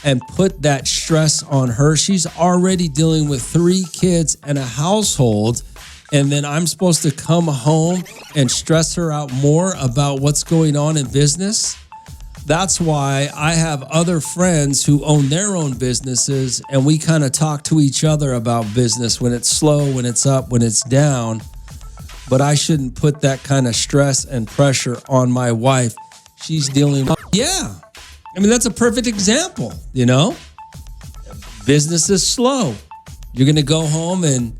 and put that stress on her. She's already dealing with 3 kids and a household, and then I'm supposed to come home and stress her out more about what's going on in business. That's why I have other friends who own their own businesses, and we kind of talk to each other about business when it's slow, when it's up, when it's down. But I shouldn't put that kind of stress and pressure on my wife. She's dealing with, yeah. I mean, that's a perfect example, Business is slow. You're going to go home and,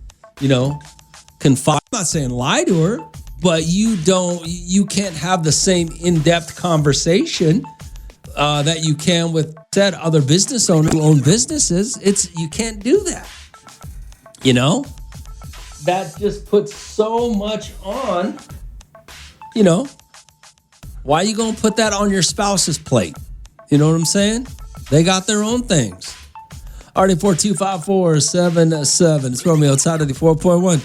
confide. I'm not saying lie to her, but you can't have the same in-depth conversation that you can with other business owners who own businesses. You can't do that. That just puts so much on, why are you going to put that on your spouse's plate? You know what I'm saying? They got their own things. RD42547. It's Romeo. It's out of the 4.1.